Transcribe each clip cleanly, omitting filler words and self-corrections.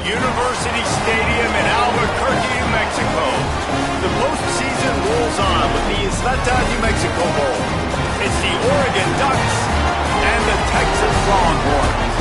University Stadium in Albuquerque, New Mexico. The postseason rolls on with the Isleta New Mexico Bowl. It's the Oregon Ducks and the Texas Longhorns.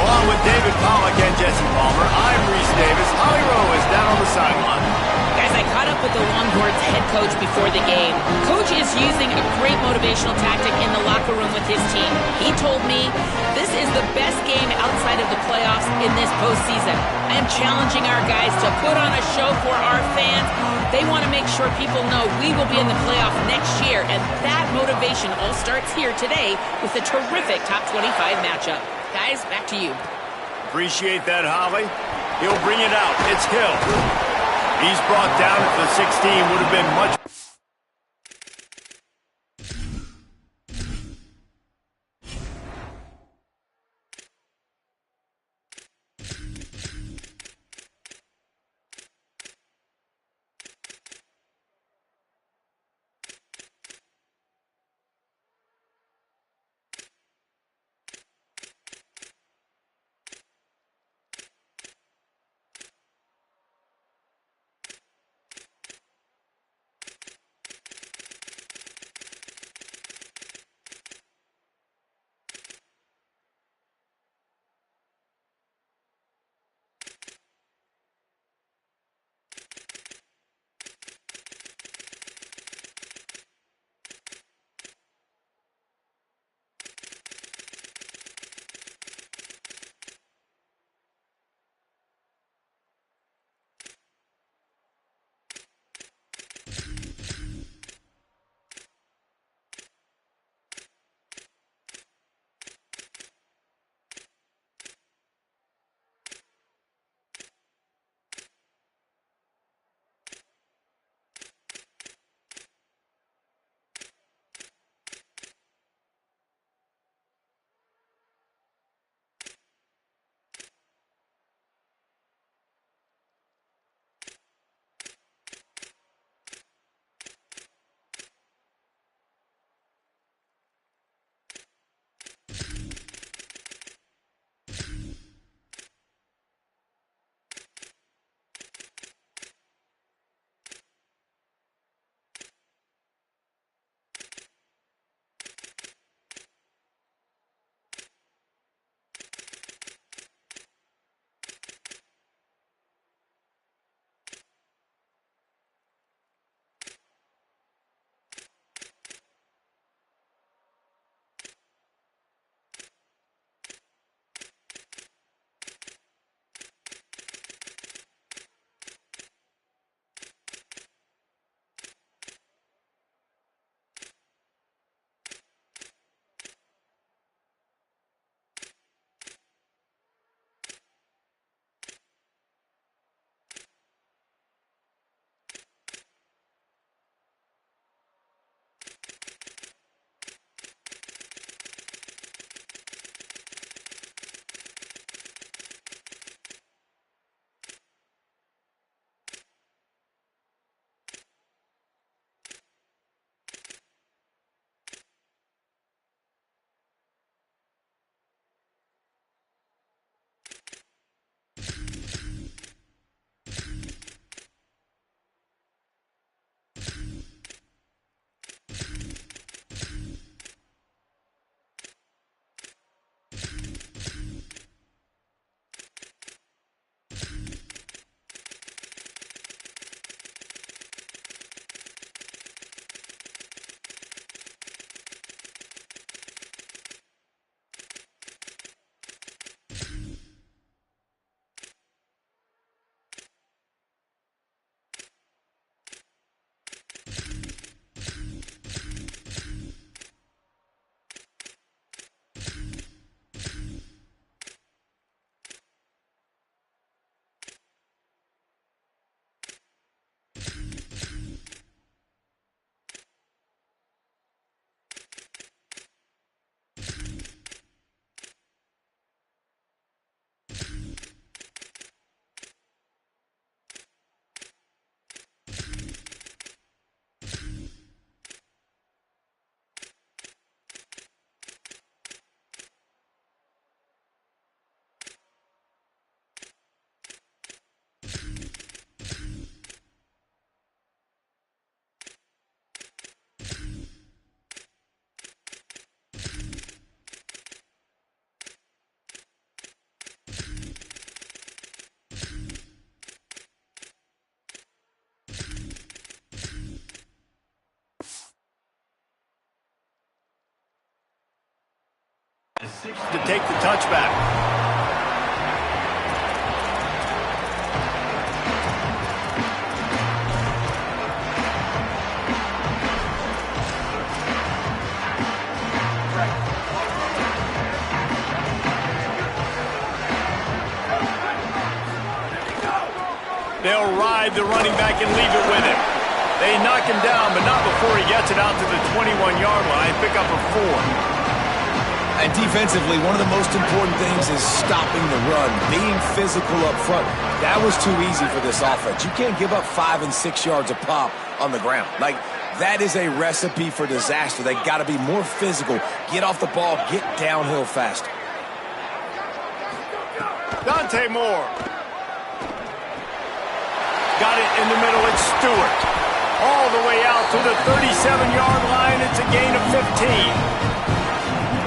Along with David Pollack and Jesse Palmer, I'm Reese Davis. Holly Rowe is down on the sideline. Guys, I caught up with the Longhorns head coach before the game. Coach is using a great motivational tactic in the locker room with his team. He told me this is the best game outside of the playoffs in this postseason. I am challenging our guys to put on a show for our fans. They want to make sure people know we will be in the playoff next year, and that motivation all starts here today with a terrific top 25 matchup. Guys, back to you. Appreciate that, Holly. He'll bring it out. It's Hill. He's brought down at the 16. Would have been much... to take the touchback. They'll ride the running back and leave it with him. They knock him down, but not before he gets it out to the 21-yard line. Pick up a 4. And defensively, one of the most important things is stopping the run, being physical up front. That was too easy for this offense. You can't give up 5 and 6 yards a pop on the ground. Like, that is a recipe for disaster. They got to be more physical, get off the ball, get downhill fast. Dante Moore. Got it in the middle. It's Stewart. All the way out to the 37-yard line. It's a gain of 15.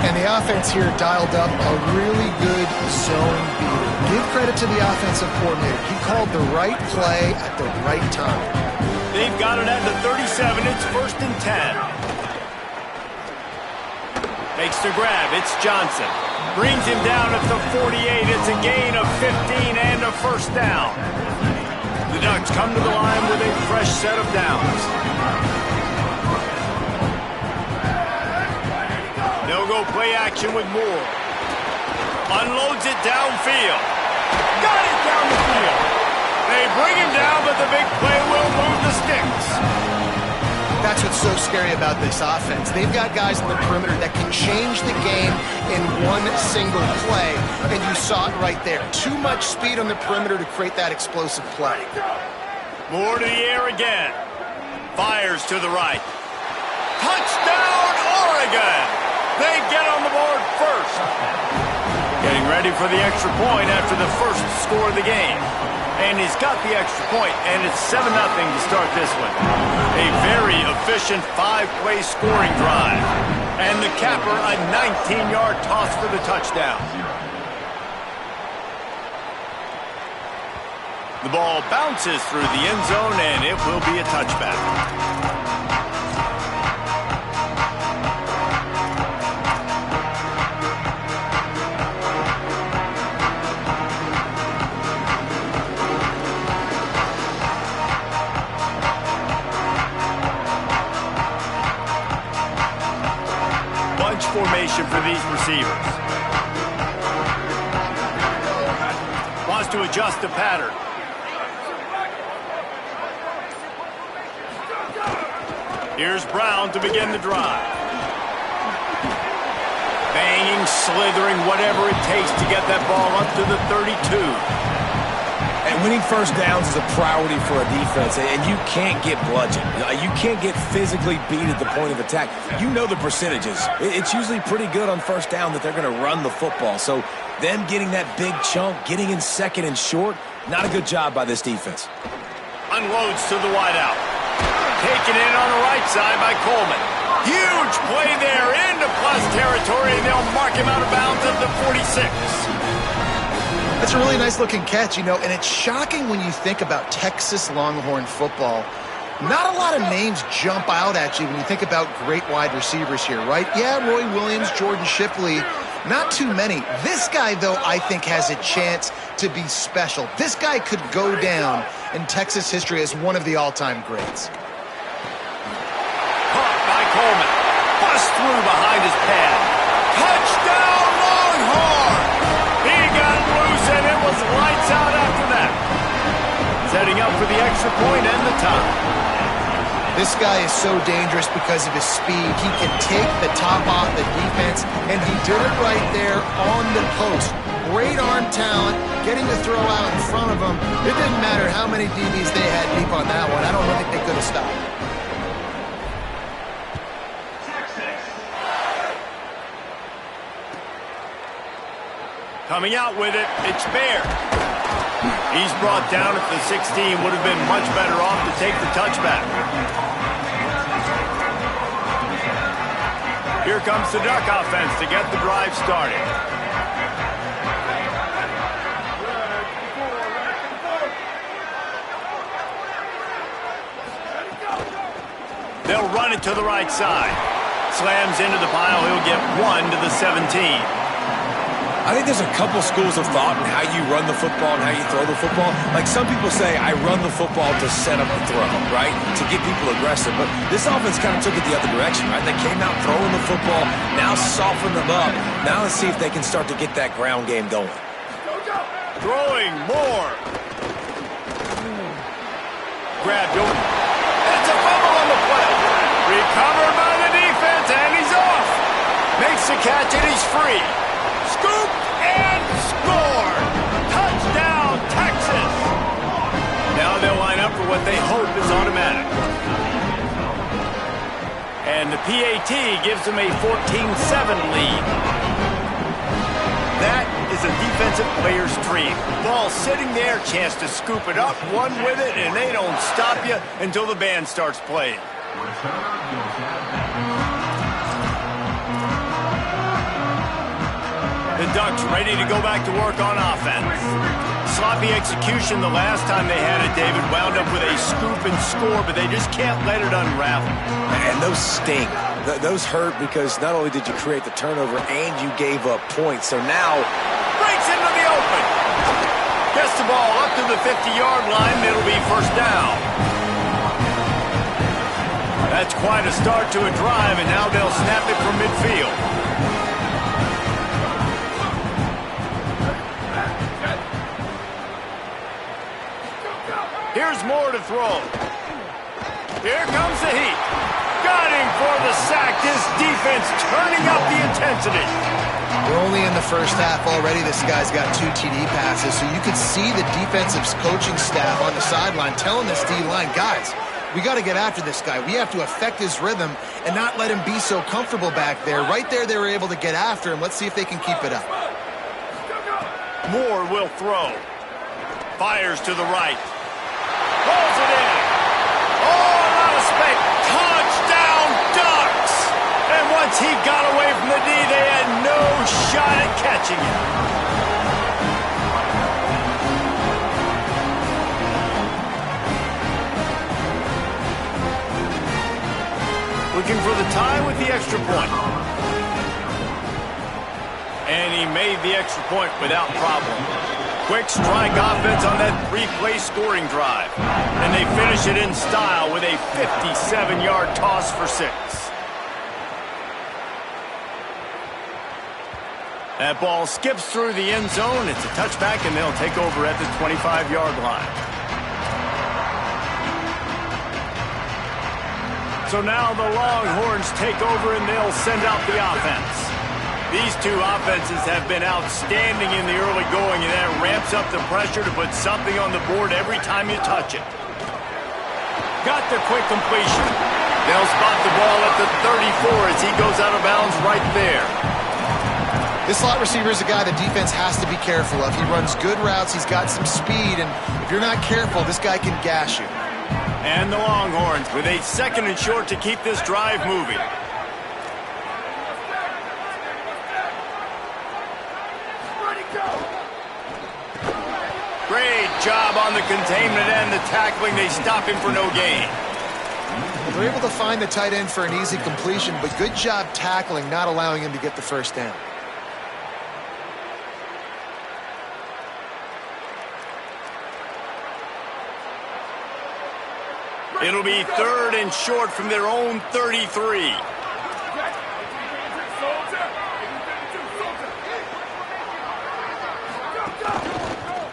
And the offense here dialed up a really good zone beater. Give credit to the offensive coordinator. He called the right play at the right time. They've got it at the 37. It's 1st and 10. Makes the grab. It's Johnson. Brings him down at the 48. It's a gain of 15 and a 1st down. The Ducks come to the line with a fresh set of downs. They'll go play action with Moore. Unloads it downfield. Got it down the field. They bring him down, but the big play will move the sticks. That's what's so scary about this offense. They've got guys on the perimeter that can change the game in one single play, and you saw it right there. Too much speed on the perimeter to create that explosive play. Moore to the air again. Fires to the right. Touchdown, Oregon! They get on the board first. Getting ready for the extra point after the first score of the game. And he's got the extra point, and it's 7-0 to start this one. A very efficient 5-play scoring drive. And the capper, a 19-yard toss for the touchdown. The ball bounces through the end zone, and it will be a touchback. Formation for these receivers. Wants to adjust the pattern. Here's Brown to begin the drive. Banging, slithering, whatever it takes to get that ball up to the 32. And winning first downs is a priority for a defense, and you can't get bludgeoned. You can't get physically beat at the point of attack. You know the percentages. It's usually pretty good on first down that they're going to run the football. So them getting that big chunk, getting in second and short, not a good job by this defense. Unloads to the wideout. Taken in on the right side by Coleman. Huge play there into plus territory, and they'll mark him out of bounds at the 46. It's a really nice-looking catch, you know, and it's shocking when you think about Texas Longhorn football. Not a lot of names jump out at you when you think about great wide receivers here, right? Yeah, Roy Williams, Jordan Shipley, not too many. This guy, though, I think has a chance to be special. This guy could go down in Texas history as one of the all-time greats. Caught by Coleman. Bust through behind his pad. Touchdown, Longhorn! He got loose, and it was lights out after that. Setting up for the extra point and the tie. This guy is so dangerous because of his speed. He can take the top off the defense, and he did it right there on the post. Great arm talent, getting the throw out in front of him. It didn't matter how many DBs they had deep on that one. I don't think they could have stopped. Coming out with it, it's Baird. He's brought down at the 16. Would have been much better off to take the touchback. Here comes the Duck offense to get the drive started. They'll run it to the right side. Slams into the pile. He'll get 1 to the 17. I think there's a couple schools of thought in how you run the football and how you throw the football. Like some people say, I run the football to set up the throw, right? To get people aggressive. But this offense kind of took it the other direction, right? They came out throwing the football, now soften them up. Now let's see if they can start to get that ground game going. Throwing more. Grabbed over. It's a fumble on the play. Recovered by the defense, and he's off. Makes the catch, and he's free. Scoop and score. Touchdown, Texas. Now they'll line up for what they hope is automatic. And the PAT gives them a 14-7 lead. That is a defensive player's dream. Ball sitting there, chance to scoop it up, one with it, and they don't stop you until the band starts playing. The Ducks ready to go back to work on offense. Sloppy execution the last time they had it, David. Wound up with a scoop and score, but they just can't let it unravel. And those sting. Those hurt because not only did you create the turnover and you gave up points. So now breaks into the open. Gets the ball up to the 50-yard line. It'll be first down. That's quite a start to a drive, and now they'll snap it from midfield. Here's more to throw. Here comes the heat. Got him for the sack. This defense turning up the intensity. We're only in the first half already. This guy's got 2 TD passes, so you could see the defensive coaching staff on the sideline telling this D-line, guys, we got to get after this guy. We have to affect his rhythm and not let him be so comfortable back there. Right there, they were able to get after him. Let's see if they can keep it up. Moore will throw. Fires to the right. Pulls it in. Oh, a lot of space. Touchdown, Ducks! And once he got away from the D, they had no shot at catching him. Looking for the tie with the extra point. And he made the extra point without problem. Quick strike offense on that 3-play scoring drive. And they finish it in style with a 57-yard toss for 6. That ball skips through the end zone. It's a touchback, and they'll take over at the 25-yard line. So now the Longhorns take over, and they'll send out the offense. These two offenses have been outstanding in the early going, and that ramps up the pressure to put something on the board every time you touch it. Got the quick completion. They'll spot the ball at the 34 as he goes out of bounds right there. This slot receiver is a guy the defense has to be careful of. He runs good routes. He's got some speed, and if you're not careful, this guy can gash you. And the Longhorns with a 2nd and short to keep this drive moving. Great job on the containment and the tackling. They stop him for no gain. They're able to find the tight end for an easy completion, but good job tackling, not allowing him to get the first down. It'll be 3rd and short from their own 33.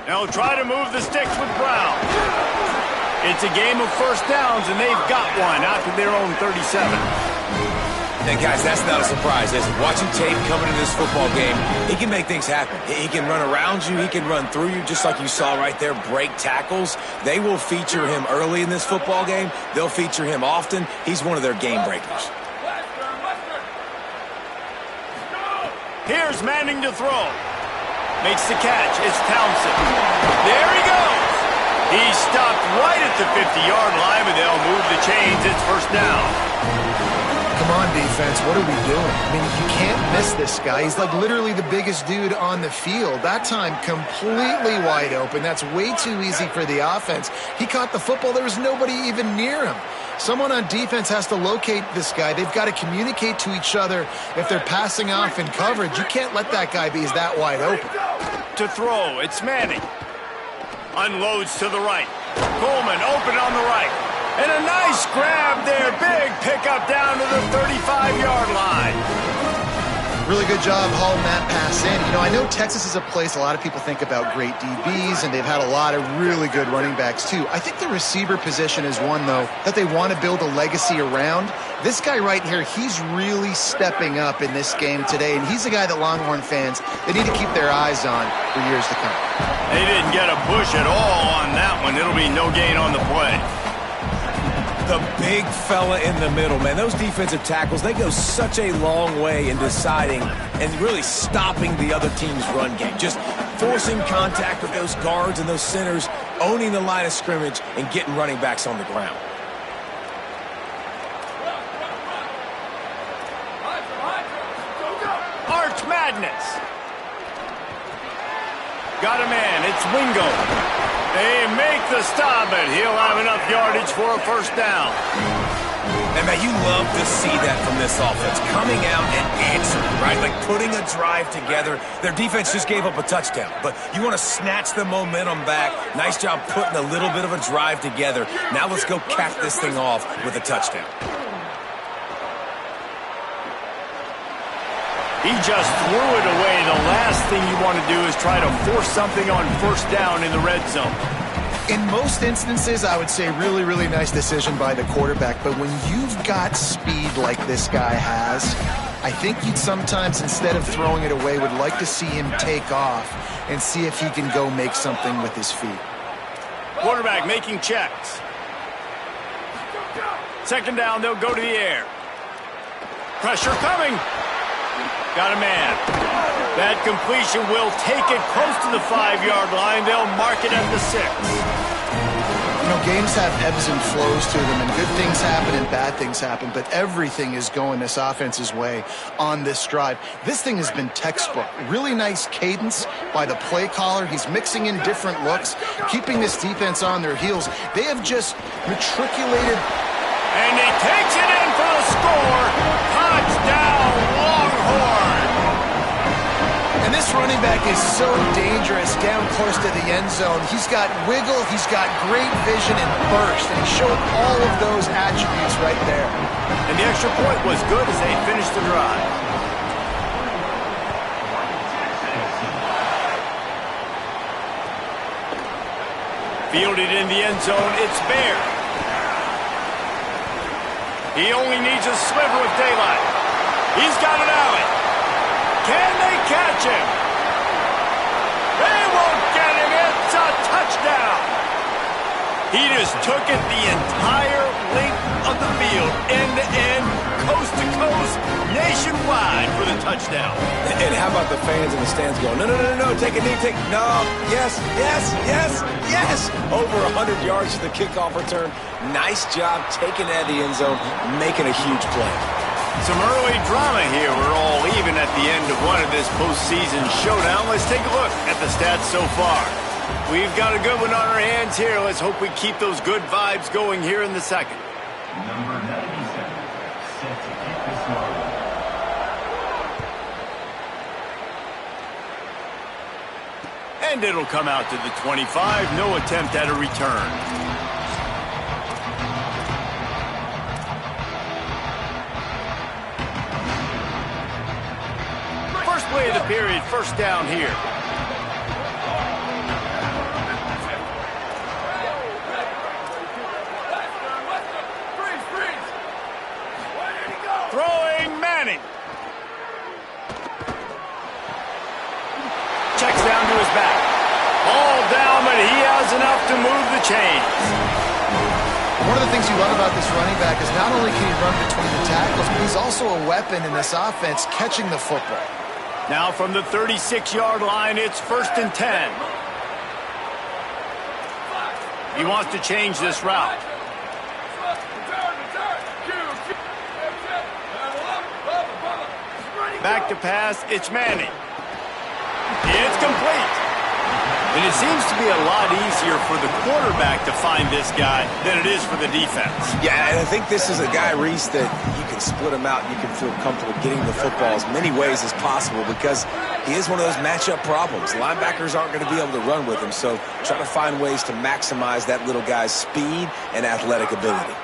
They'll try to move the sticks with Brown. It's a game of first downs, and they've got one out to their own 37. And guys, that's not a surprise, is it? Watching tape coming into this football game, he can make things happen. He can run around you. He can run through you, just like you saw right there, break tackles. They will feature him early in this football game. They'll feature him often. He's one of their game breakers. Here's Manning to throw. Makes the catch. It's Townsend. There he goes. He's stopped right at the 50-yard line, but they'll move the chains. It's first down. Come on, defense. What are we doing? I mean, you can't miss this guy. He's like literally the biggest dude on the field. That time, completely wide open. That's way too easy for the offense. He caught the football. There was nobody even near him. Someone on defense has to locate this guy. They've got to communicate to each other if they're passing off in coverage. You can't let that guy be that wide open. To throw, it's Manning. Unloads to the right. Coleman open on the right. And a nice grab there. Big pickup down to the 35-yard line. Really good job hauling that pass in. You know, I know Texas is a place a lot of people think about great DBs, and they've had a lot of really good running backs, too. I think the receiver position is one, though, that they want to build a legacy around. This guy right here, he's really stepping up in this game today, and he's a guy that Longhorn fans, they need to keep their eyes on for years to come. They didn't get a push at all on that one. It'll be no gain on the play. The big fella in the middle, man. Those defensive tackles, they go such a long way in deciding and really stopping the other team's run game. Just forcing contact with those guards and those centers, owning the line of scrimmage, and getting running backs on the ground. Arch Madness. Got a man. It's Wingo. They make the stop, but he'll have enough yardage for a first down. And, man, you love to see that from this offense. Coming out and answering, right? Like putting a drive together. Their defense just gave up a touchdown, but you want to snatch the momentum back. Nice job putting a little bit of a drive together. Now let's go cap this thing off with a touchdown. He just threw it away. The last thing you want to do is try to force something on first down in the red zone. In most instances, I would say really, really nice decision by the quarterback. But when you've got speed like this guy has, I think you'd sometimes, instead of throwing it away, would like to see him take off and see if he can go make something with his feet. Quarterback making checks. Second down, they'll go to the air. Pressure coming. Got a man. That completion will take it close to the 5-yard line. They'll mark it at the 6. You know, games have ebbs and flows to them, and good things happen and bad things happen, but everything is going this offense's way on this drive. This thing has been textbook. Really nice cadence by the play caller. He's mixing in different looks, keeping this defense on their heels. They have just matriculated. And he takes it in for the score. Touchdown, Longhorn. And this running back is so dangerous down close to the end zone. He's got wiggle, he's got great vision and burst, and he showed all of those attributes right there. And the extra point was good as they finished the drive. Fielded in the end zone, it's Bear. He only needs a sliver of daylight. He's got an alley. Can they catch him? They won't get him. It's a touchdown. He just took it the entire length of the field, end to end, coast to coast, nationwide for the touchdown. And how about the fans in the stands going, no, no, no, no, take a knee, no, yes, yes, yes, yes. Over 100 yards to the kickoff return. Nice job taking it out of the end zone, making a huge play. Some early drama here. We're all even at the end of one of this postseason showdown. Let's take a look at the stats so far. We've got a good one on our hands here. Let's hope we keep those good vibes going here in the second. Number 97, set to kick this one. And it'll come out to the 25. No attempt at a return. First play of the period, first down here. Throwing Manning. Checks down to his back. All down, but he has enough to move the chains. One of the things you love about this running back is not only can he run between the tackles, but he's also a weapon in this offense catching the football. Now from the 36-yard line, it's 1st and 10. He wants to change this route. Back to pass, it's Manning. It's complete. And it seems to be a lot easier for the quarterback to find this guy than it is for the defense. Yeah, and I think this is a guy, Reese, that you can split him out. You can feel comfortable getting the football as many ways as possible because he is one of those matchup problems. Linebackers aren't going to be able to run with him, so try to find ways to maximize that little guy's speed and athletic ability.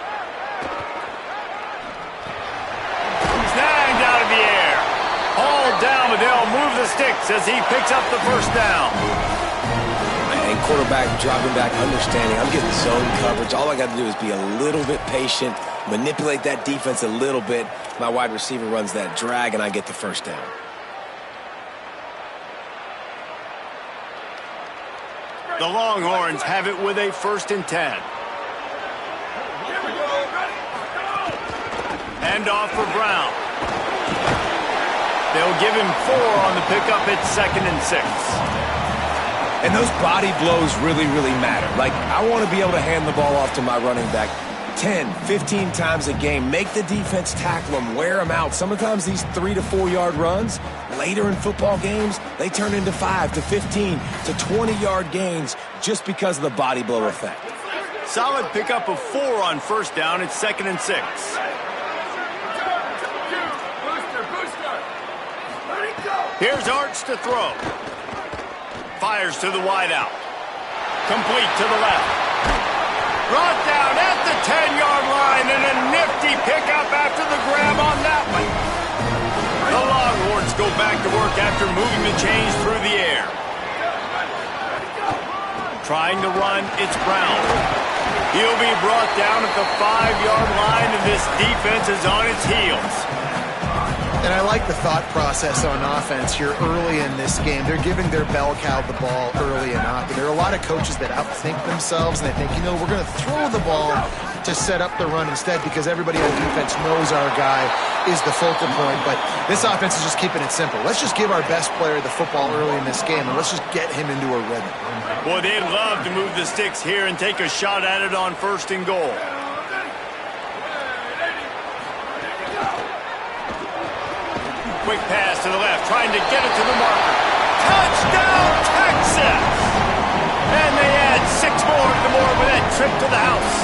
Snagged out of the air. Hauled down, but they'll move the sticks as he picks up the first down. And quarterback dropping back, understanding I'm getting zone coverage. All I got to do is be a little bit patient, manipulate that defense a little bit. My wide receiver runs that drag, and I get the first down. The Longhorns have it with a 1st and 10. Hand off for Brown. They'll give him 4 on the pickup. It's 2nd and 6. And those body blows really, really matter. Like, I want to be able to hand the ball off to my running back 10, 15 times a game. Make the defense tackle him, wear him out. Sometimes these 3 to 4 yard runs, later in football games, they turn into 5 to 15 to 20 yard gains just because of the body blow effect. Solid pickup of 4 on 1st down. It's 2nd and 6. Here's Arch to throw. Fires to the wideout. Complete to the left. Brought down at the 10-yard line and a nifty pickup after the grab on that one. The Longhorns go back to work after moving the chains through the air. Trying to run, it's Brown. He'll be brought down at the 5-yard line, and this defense is on its heels. And I like the thought process on offense here early in this game. They're giving their bell cow the ball early and often. There are a lot of coaches that outthink themselves, and they think, you know, we're going to throw the ball to set up the run instead because everybody on defense knows our guy is the focal point. But this offense is just keeping it simple. Let's just give our best player the football early in this game, and let's just get him into a rhythm. Boy, they'd love to move the sticks here and take a shot at it on 1st and goal. Quick pass to the left, trying to get it to the marker. Touchdown, Texas! And they add 6 more to the board with that trip to the house.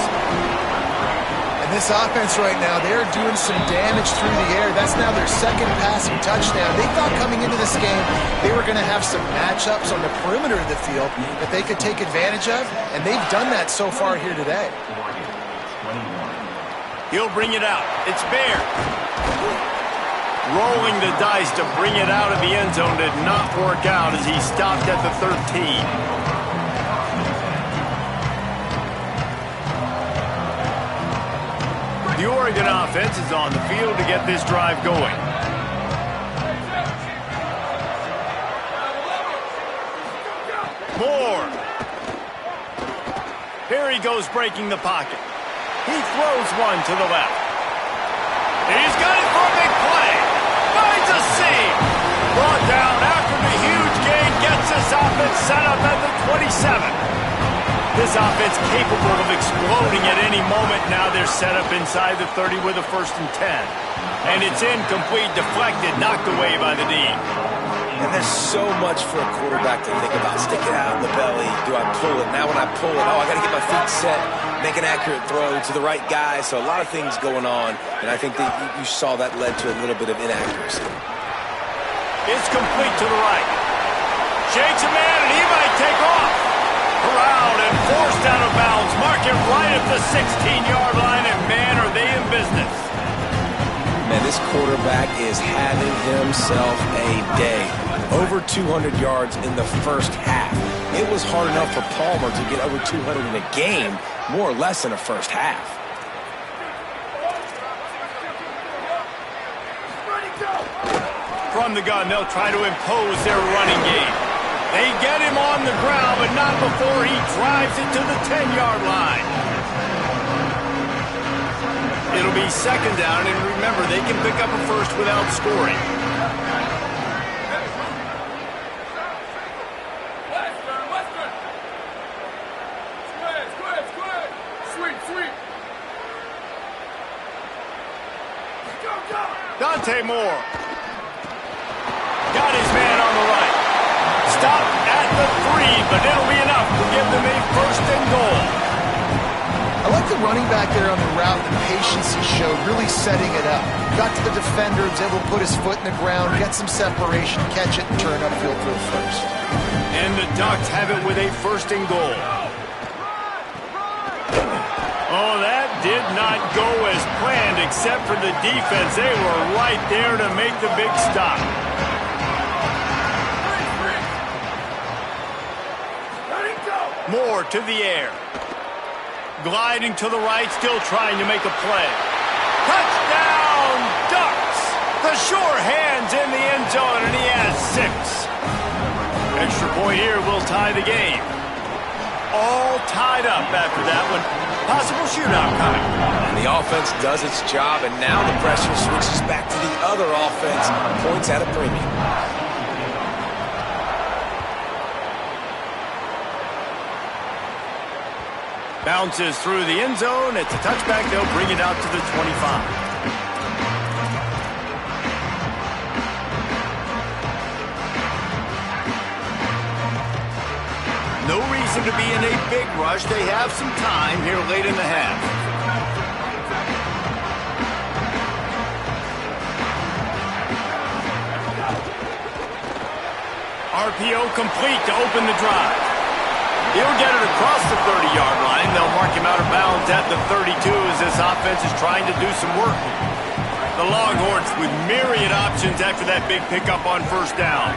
And this offense right now, they're doing some damage through the air. That's now their 2nd passing touchdown. They thought coming into this game they were going to have some matchups on the perimeter of the field that they could take advantage of, and they've done that so far here today. He'll bring it out. It's Baird. Rolling the dice to bring it out of the end zone did not work out as he stopped at the 13. The Oregon offense is on the field to get this drive going. Moore. Here he goes breaking the pocket. He throws one to the left. He's got it for a big play. Finds a seam. Brought down after the huge gain. Gets this offense set up at the 27. This offense capable of exploding at any moment. Now they're set up inside the 30 with a 1st and 10. And it's incomplete, deflected, knocked away by the D. And there's so much for a quarterback to think about. Stick it out in the belly. Do I pull it? Now when I pull it, I got to get my feet set, make an accurate throw to the right guy. So a lot of things going on, and I think that you saw that led to a little bit of inaccuracy. It's complete to the right. Shakes a man, and he might take off. Corralled and forced out of bounds. Mark it right at the 16-yard line, and man, are they in business. Man, this quarterback is having himself a day. Over 200 yards in the first half. It was hard enough for Palmer to get over 200 in a game, more or less in a first half. From the gun, they'll try to impose their running game. They get him on the ground, but not before he drives it to the 10-yard line. It'll be 2nd down, and remember, they can pick up a first without scoring. Dante Moore. got his man on the right. Stop at the 3, but it'll be enough to give them a first and goal. I like the running back there on the route, the patience he showed, really setting it up. Got to the defender, was able to put his foot in the ground, get some separation, catch it, and turn upfield for the first. And the Ducks have it with a first and goal. Oh, that did not go as planned, except for the defense. They were right there to make the big stop. Moore to the air. Gliding to the right, still trying to make a play. Touchdown, Ducks! The sure hands in the end zone, and he has 6. Extra point here will tie the game. All tied up after that one. Possible shootout coming. And the offense does its job, and now the pressure switches back to the other offense. Points at a premium. Bounces through the end zone. It's a touchback. They'll bring it out to the 25. No reason to be in a big rush. They have some time here late in the half. RPO complete to open the drive. He'll get it across the 30-yard line. They'll mark him out of bounds at the 32 as this offense is trying to do some work. The Longhorns with myriad options after that big pickup on first down.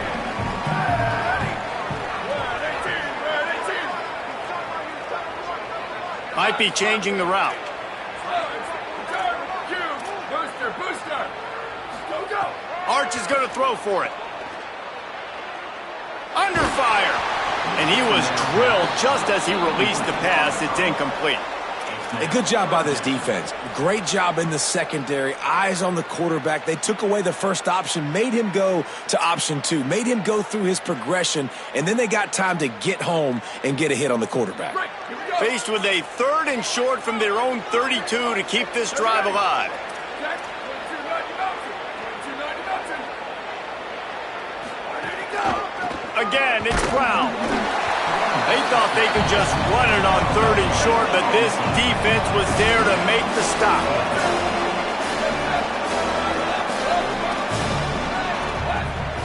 Might be changing the route. Arch is going to throw for it. Under fire. And he was drilled just as he released the pass. It's incomplete. A good job by this defense. Great job in the secondary. Eyes on the quarterback. They took away the first option, made him go to option 2, made him go through his progression, and then they got time to get home and get a hit on the quarterback. Faced with a 3rd and short from their own 32 to keep this drive alive. Again, it's Brown. They thought they could just run it on 3rd and short, but this defense was there to make the stop.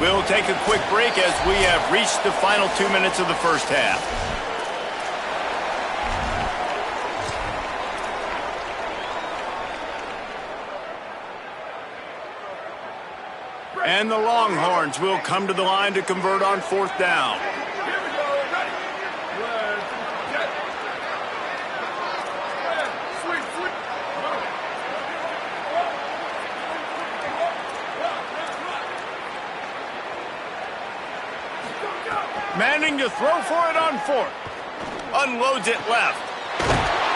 We'll take a quick break as we have reached the final 2 minutes of the first half. And the Longhorns will come to the line to convert on 4th down. Manning to throw for it on 4th. Unloads it left.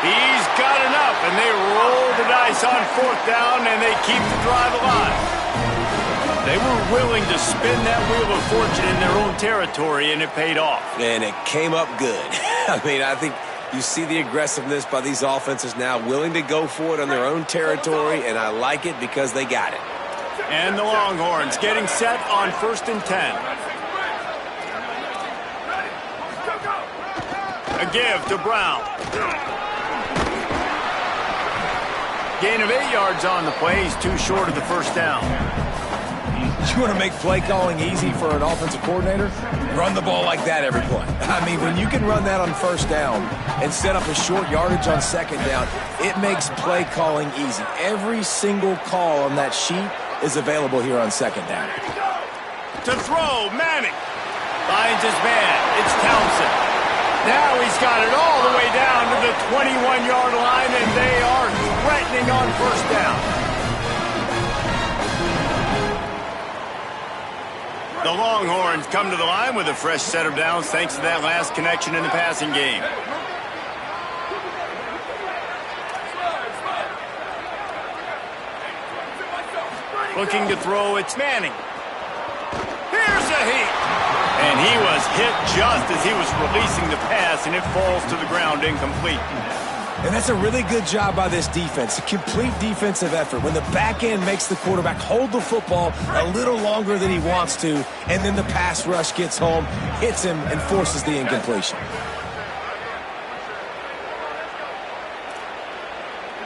He's got enough, and they roll the dice on 4th down, and they keep the drive alive. They were willing to spin that wheel of fortune in their own territory, and it paid off. And it came up good. I mean, I think you see the aggressiveness by these offenses now, willing to go for it on their own territory, and I like it because they got it. And the Longhorns getting set on 1st and 10. A give to Brown. Gain of 8 yards on the play. He's too short of the first down. You want to make play calling easy for an offensive coordinator? Run the ball like that every play. I mean, when you can run that on first down and set up a short yardage on second down, it makes play calling easy. Every single call on that sheet is available here on second down. To throw, Manning. Finds his man. It's Townsend. Now he's got it all the way down to the 21-yard line, and they are threatening on first down. The Longhorns come to the line with a fresh set of downs thanks to that last connection in the passing game. Looking to throw, it's Manning. Here's a heat. And he was hit just as he was releasing the pass, and it falls to the ground incomplete. And that's a really good job by this defense, a complete defensive effort. When the back end makes the quarterback hold the football a little longer than he wants to, and then the pass rush gets home, hits him, and forces the incompletion.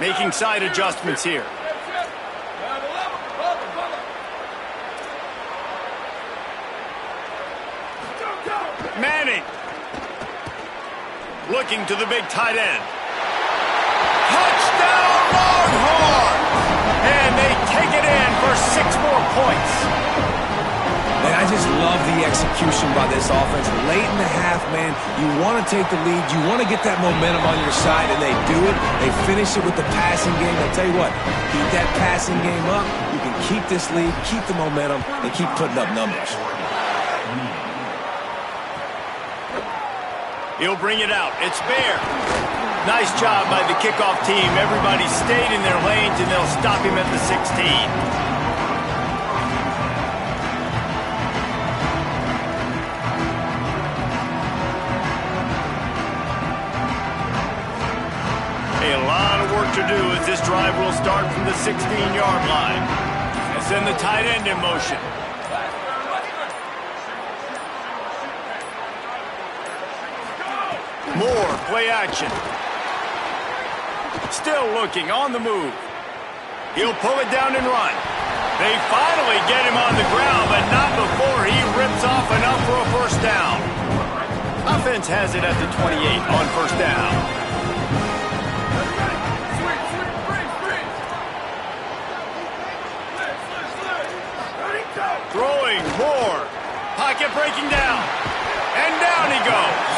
Making side adjustments here. Manning. Looking to the big tight end. Touchdown Longhorn! And they take it in for 6 more points. Man, I just love the execution by this offense. Late in the half, man, you want to take the lead. You want to get that momentum on your side, and they do it. They finish it with the passing game. I'll tell you what, keep that passing game up. You can keep this lead, keep the momentum, and keep putting up numbers. He'll bring it out. It's Bear. Nice job by the kickoff team. Everybody stayed in their lanes, and they'll stop him at the 16. A lot of work to do as this drive will start from the 16-yard line. And send the tight end in motion. Moore, play action. Still looking, on the move. He'll pull it down and run. They finally get him on the ground, but not before he rips off enough for a first down. Offense has it at the 28 on first down. Throwing, Moore. Pocket breaking down. And down he goes.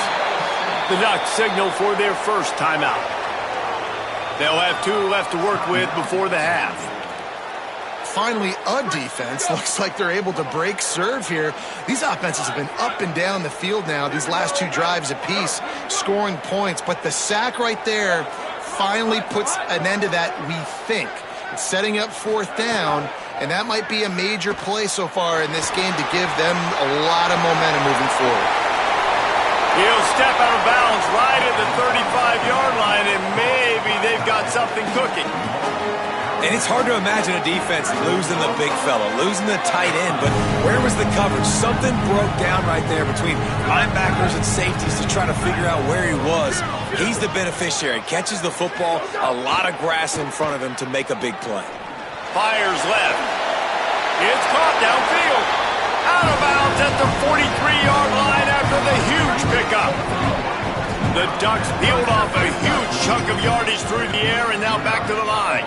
The Ducks signal for their first timeout. They'll have 2 left to work with before the half. Finally, a defense. Looks like they're able to break serve here. These offenses have been up and down the field now, these last 2 drives apiece, scoring points. But the sack right there finally puts an end to that, we think. It's setting up 4th down, and that might be a major play so far in this game to give them a lot of momentum moving forward. He'll step out of bounds right at the 35-yard line, and maybe they've got something cooking. And it's hard to imagine a defense losing the big fella, losing the tight end, but where was the coverage? Something broke down right there between linebackers and safeties to try to figure out where he was. He's the beneficiary, catches the football, a lot of grass in front of him to make a big play. Fires left. It's caught downfield. Out of bounds at the 43-yard line after the huge pickup. The Ducks peeled off a huge chunk of yardage through the air and now back to the line.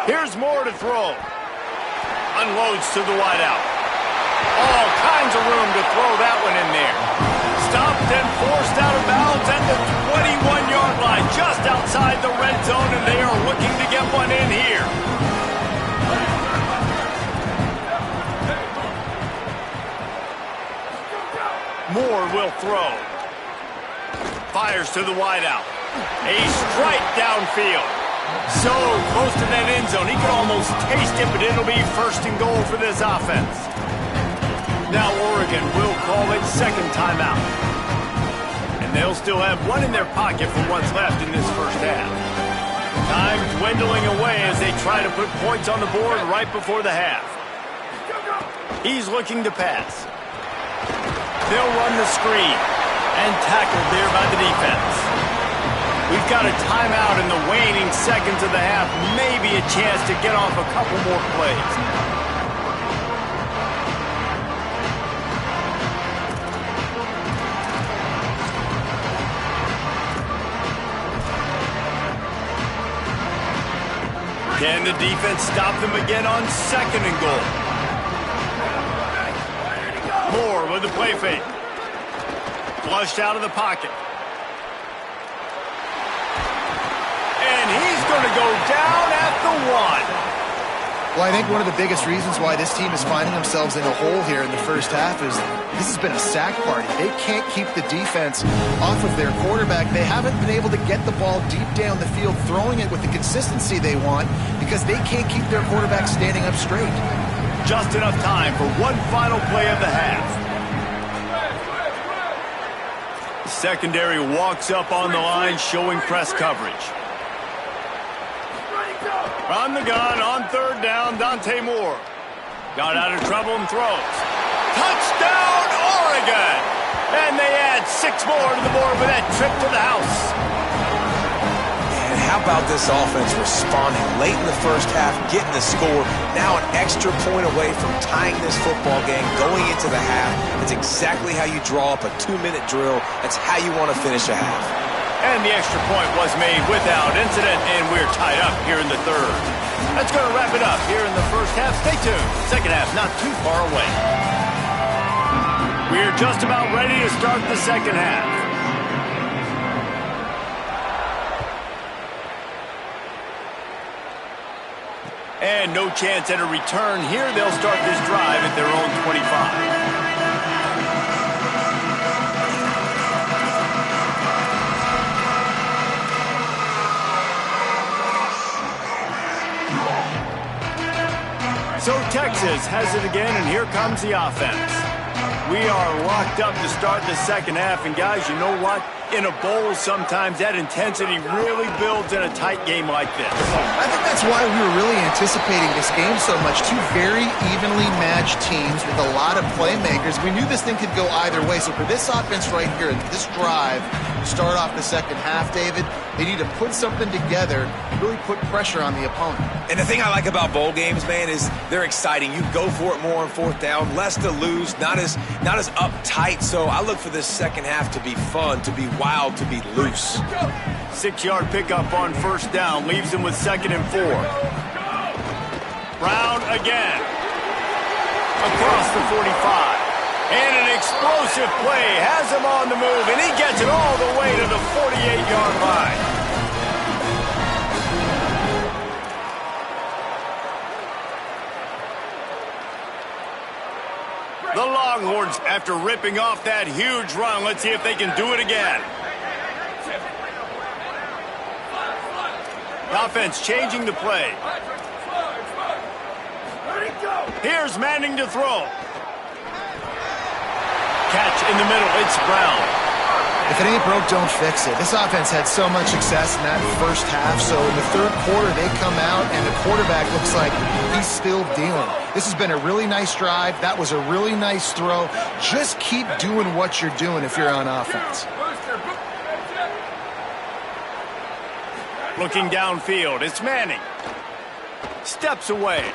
Here's Moore to throw. Unloads to the wideout. All kinds of room to throw that one in there. Stopped and forced out of bounds at the 21-yard line, just outside the red zone, and they are looking to get one in here. Moore will throw. Fires to the wideout. A strike downfield. So close to that end zone, he could almost taste it, but it'll be 1st and goal for this offense. Now Oregon will call it 2nd timeout. And they'll still have 1 in their pocket for what's left in this first half. Time dwindling away as they try to put points on the board right before the half. He's looking to pass. They'll run the screen and tackled there by the defense. We've got a timeout in the waning seconds of the half. Maybe a chance to get off a couple more plays. Can the defense stop them again on 2nd and goal? Moore with the play fake. Flushed out of the pocket. And he's going to go down at the 1. Well, I think one of the biggest reasons why this team is finding themselves in a hole here in the first half is this has been a sack party. They can't keep the defense off of their quarterback. They haven't been able to get the ball deep down the field, throwing it with the consistency they want because they can't keep their quarterback standing up straight. Just enough time for one final play of the half. Secondary walks up on the line, showing press coverage. On the gun, on third down, Dante Moore. Got out of trouble and throws. Touchdown, Oregon! And they add 6 more to the board with that trip to the house. And how about this offense responding late in the first half, getting the score, now an extra point away from tying this football game, going into the half. It's exactly how you draw up a 2-minute drill. That's how you want to finish a half. And the extra point was made without incident, and we're tied up here in the third. That's going to wrap it up here in the first half. Stay tuned. Second half not too far away. We're just about ready to start the second half. And no chance at a return here. They'll start this drive at their own 25. So Texas has it again, and here comes the offense. We are locked up to start the second half, and guys, you know what? In a bowl, sometimes that intensity really builds in a tight game like this. I think that's why we were really anticipating this game so much. Two very evenly matched teams with a lot of playmakers. We knew this thing could go either way. So for this offense right here, this drive, start off the second half, David, they need to put something together, really put pressure on the opponent. And the thing I like about bowl games, man, is they're exciting. You go for it more on fourth down, less to lose, not as uptight. So I look for this second half to be fun, to be wild, to be loose. 6-yard pickup on first down leaves him with 2nd and 4. Brown again. Across the 45. And an explosive play has him on the move, and he gets it all the way to the 48-yard line. The Longhorns, after ripping off that huge run, let's see if they can do it again. The offense changing the play. Here's Manning to throw. Catch in the middle, it's Brown. If it ain't broke, don't fix it. This offense had so much success in that first half, so in the third quarter they come out and the quarterback looks like he's still dealing. This has been a really nice drive. That was a really nice throw. Just keep doing what you're doing if you're on offense. Looking downfield, it's Manning. Steps away.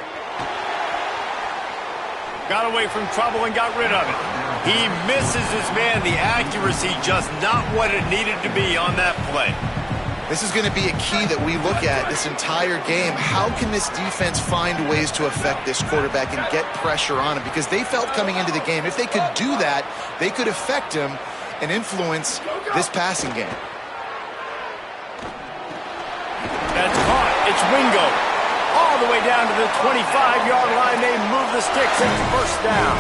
Got away from trouble and got rid of it. He misses his man. The accuracy just not what it needed to be on that play. This is going to be a key that we look at this entire game. How can this defense find ways to affect this quarterback and get pressure on him? Because they felt coming into the game, if they could do that, they could affect him and influence this passing game. That's caught. It's Wingo. All the way down to the 25-yard line. They move the sticks. It's first down.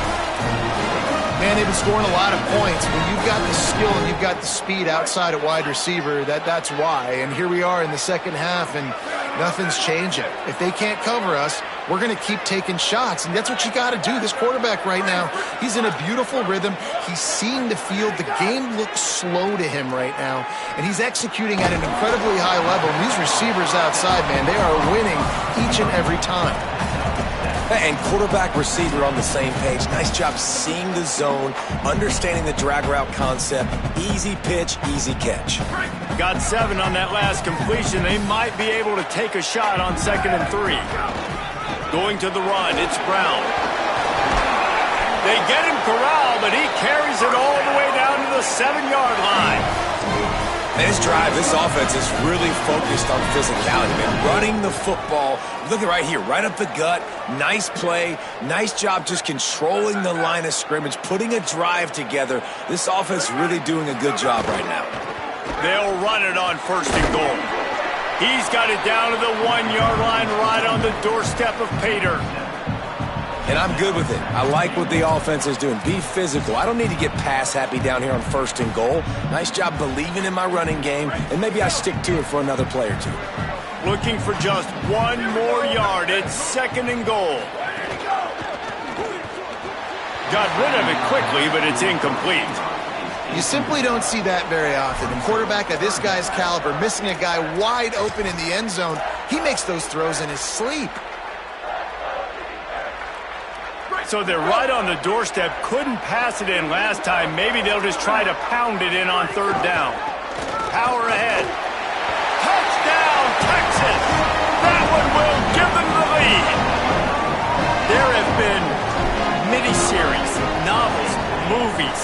Man, they've been scoring a lot of points. When you've got the skill and you've got the speed outside at wide receiver, that's why. And here we are in the second half, and nothing's changing. If they can't cover us, we're going to keep taking shots, and that's what you got to do. This quarterback right now, he's in a beautiful rhythm. He's seeing the field. The game looks slow to him right now, and he's executing at an incredibly high level. And these receivers outside, man, they are winning each and every time. And quarterback, receiver on the same page. Nice job seeing the zone, understanding the drag route concept. Easy pitch, easy catch. Got 7 on that last completion. They might be able to take a shot on 2nd and 3. Going to the run, it's Brown. They get him corralled, but he carries it all the way down to the 7-yard line. And this drive, this offense is really focused on physicality, man. Running the football. Look at right here, right up the gut. Nice play. Nice job just controlling the line of scrimmage, putting a drive together. This offense really doing a good job right now. They'll run it on 1st and goal. He's got it down to the 1-yard line right on the doorstep of Pater. And I'm good with it. I like what the offense is doing. Be physical. I don't need to get pass happy down here on 1st and goal. Nice job believing in my running game, and maybe I stick to it for another play or two. Looking for just 1 more yard. It's 2nd and goal. Got rid of it quickly, but it's incomplete. You simply don't see that very often. A quarterback of this guy's caliber missing a guy wide open in the end zone, he makes those throws in his sleep. So they're right on the doorstep. Couldn't pass it in last time. Maybe they'll just try to pound it in on third down. Power ahead. Touchdown, Texas! That one will give them the lead. There have been miniseries, novels, movies,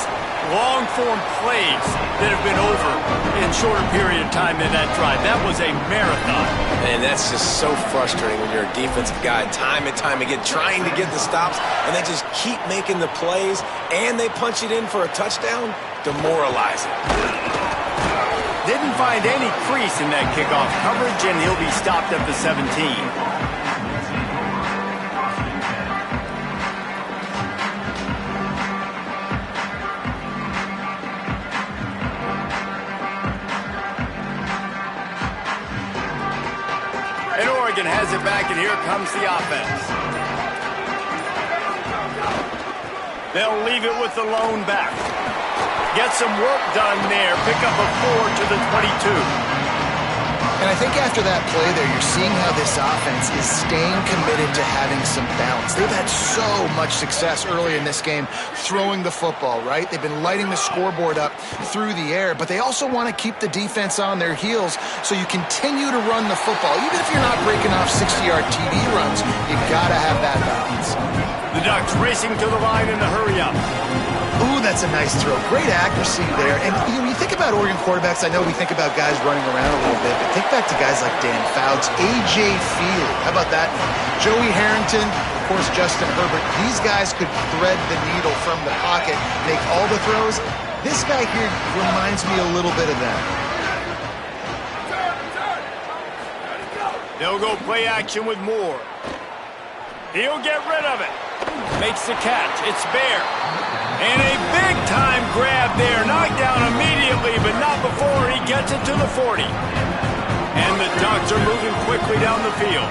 long-form plays that have been over in shorter period of time than that drive. That was a marathon. And that's just so frustrating when you're a defensive guy time and time again trying to get the stops, and they just keep making the plays, and they punch it in for a touchdown. Demoralizing. Didn't find any crease in that kickoff coverage, and he'll be stopped at the 17. Has it back, and here comes the offense. They'll leave it with the lone back. Get some work done there. Pick up a 4 to the 22. And I think after that play there, you're seeing how this offense is staying committed to having some balance. They've had so much success early in this game throwing the football, right? They've been lighting the scoreboard up through the air, but they also want to keep the defense on their heels so you continue to run the football. Even if you're not breaking off 60-yard TD runs, you got to have that balance. The Ducks racing to the line in a hurry up. Ooh, that's a nice throw. Great accuracy there. And when you think about Oregon quarterbacks, I know we think about guys running around a little bit, but think back to guys like Dan Fouts, A.J. Feely. How about that? Joey Harrington, of course, Justin Herbert. These guys could thread the needle from the pocket, make all the throws. This guy here reminds me a little bit of that. They'll go play action with Moore. He'll get rid of it. Makes the catch. It's Bear. And a big-time grab there. Knocked down immediately, but not before he gets it to the 40. And the Ducks are moving quickly down the field.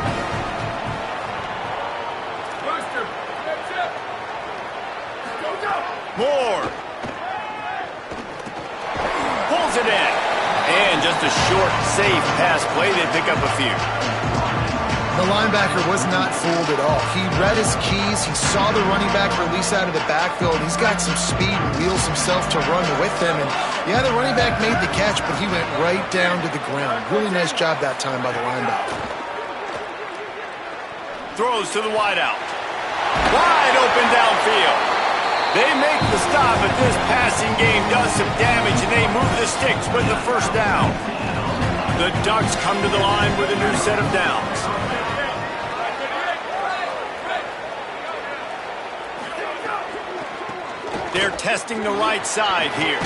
Moore. Pulls it in. And just a short, safe pass play. They pick up a few. The linebacker was not fooled at all. He read his keys. He saw the running back release out of the backfield. He's got some speed and wheels himself to run with them. And yeah, the running back made the catch, but he went right down to the ground. Really nice job that time by the linebacker. Throws to the wideout. Wide open downfield. They make the stop, but this passing game does some damage, and they move the sticks with the first down. The Ducks come to the line with a new set of downs. They're testing the right side here.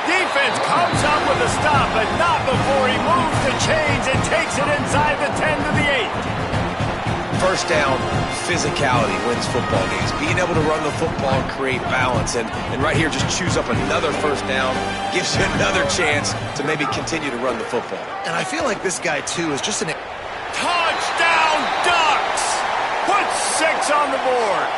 Defense comes up with a stop, but not before he moves the chains and takes it inside the 10 to the 8. First down, physicality wins football games. Being able to run the football and create balance. And right here, just choose up another first down. Gives you another chance to maybe continue to run the football. And I feel like this guy, too, is just an... Touchdown, Ducks! Put 6 on the board.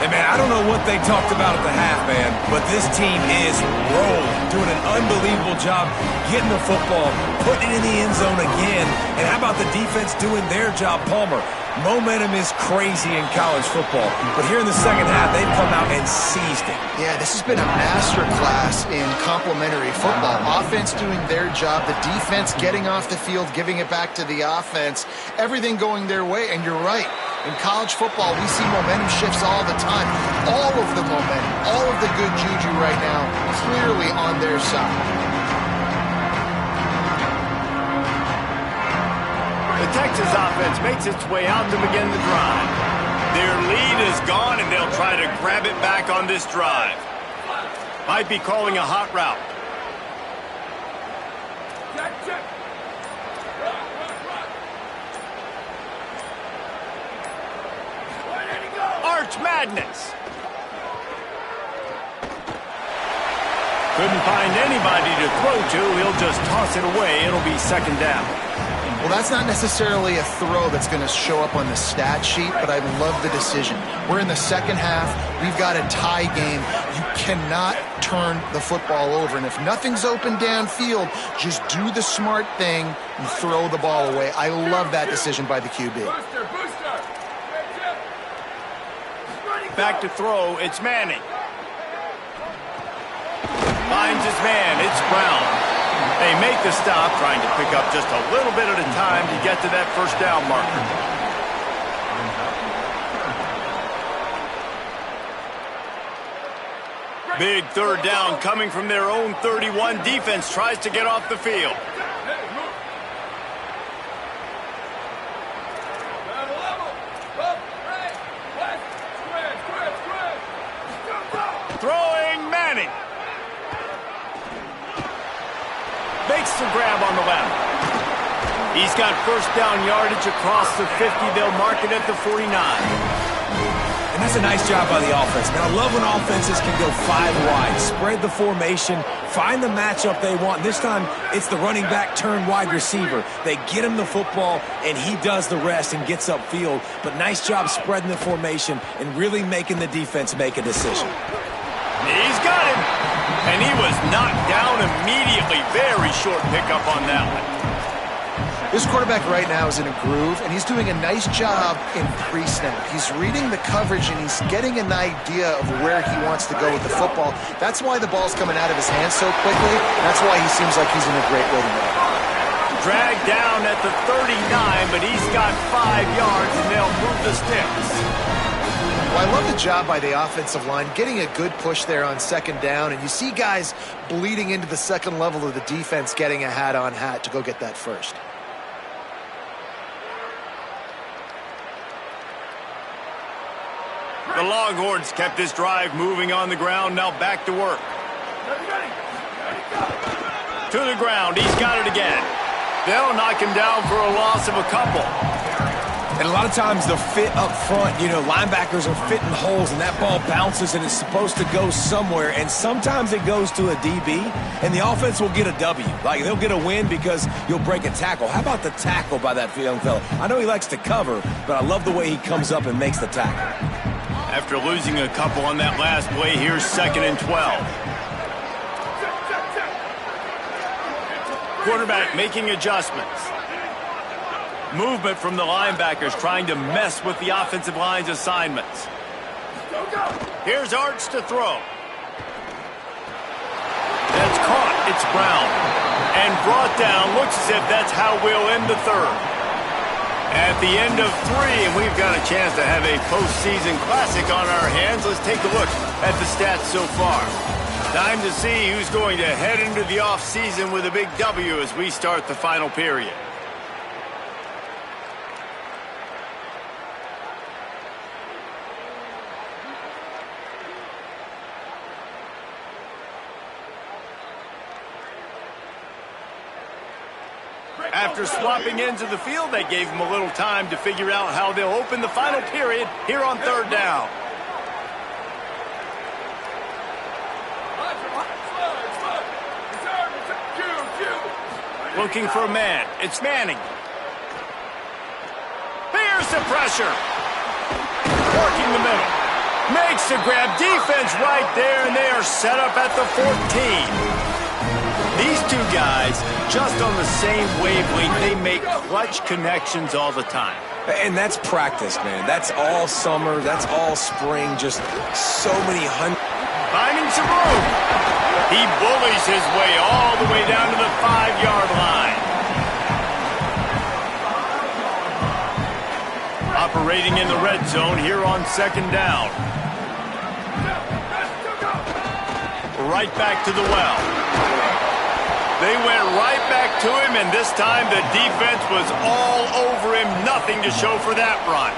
Hey, man, I don't know what they talked about at the half, man, but this team is rolling, doing an unbelievable job getting the football, putting it in the end zone again. And how about the defense doing their job, Palmer? Momentum is crazy in college football, but here in the second half, they've come out and seized it. Yeah, this has been a master class in complementary football. Offense doing their job, the defense getting off the field, giving it back to the offense, everything going their way, and you're right. In college football, we see momentum shifts all the time. All of the momentum, all of the good juju right now, clearly on their side. The Texas offense makes its way out to begin the drive. Their lead is gone, and they'll try to grab it back on this drive. Might be calling a hot route. Arch Madness. Couldn't find anybody to throw to. He'll just toss it away. It'll be second down. Well, that's not necessarily a throw that's going to show up on the stat sheet, but I love the decision. We're in the second half. We've got a tie game. You cannot turn the football over. And if nothing's open downfield, just do the smart thing and throw the ball away. I love that decision by the QB. Back to throw, it's Manning. Finds his man, it's Brown. They make the stop, trying to pick up just a little bit at a time to get to that first down marker. Big third down coming from their own 31. Defense tries to get off the field. Throwing Manning. Makes the grab on the left. He's got first down yardage across the 50. They'll mark it at the 49. And that's a nice job by the offense. Man, I love when offenses can go 5 wide, spread the formation, find the matchup they want. This time, it's the running back turned wide receiver. They get him the football, and he does the rest and gets upfield. But nice job spreading the formation and really making the defense make a decision. He's got him. And he was knocked down immediately. Very short pickup on that one. This quarterback right now is in a groove, and he's doing a nice job in pre-snap. He's reading the coverage, and he's getting an idea of where he wants to go with the football. That's why the ball's coming out of his hands so quickly. That's why he seems like he's in a great rhythm right now. Dragged down at the 39, but he's got 5 yards, and they'll move the sticks. Well, I love the job by the offensive line, getting a good push there on second down, and you see guys bleeding into the second level of the defense getting a hat-on-hat to go get that first. The Longhorns kept this drive moving on the ground, now back to work. To the ground, he's got it again. They'll knock him down for a loss of a couple. And a lot of times the fit up front, you know, linebackers are fitting holes and that ball bounces and it's supposed to go somewhere. And sometimes it goes to a DB and the offense will get a W. Like they'll get a win because you'll break a tackle. How about the tackle by that young fella? I know he likes to cover, but I love the way he comes up and makes the tackle. After losing a couple on that last play, here's 2nd and 12. Quarterback making adjustments. Movement from the linebackers trying to mess with the offensive line's assignments. Here's Arch to throw. That's caught. It's Brown. And brought down. Looks as if that's how we'll end the third. At the end of 3, and we've got a chance to have a postseason classic on our hands. Let's take a look at the stats so far. Time to see who's going to head into the offseason with a big W as we start the final period. After swapping ends of the field, they gave him a little time to figure out how they'll open the final period here on 3rd down. Looking for a man. It's Manning. Here's the pressure. Working the middle. Makes the grab. Defense right there, and they are set up at the 14. These two guys, just on the same wavelength, they make clutch connections all the time. And that's practice, man. That's all summer. That's all spring. Just so many hundreds. Finding some room. He bullies his way all the way down to the 5-yard line. Operating in the red zone here on 2nd down. Right back to the well. They went right back to him, and this time the defense was all over him. Nothing to show for that run.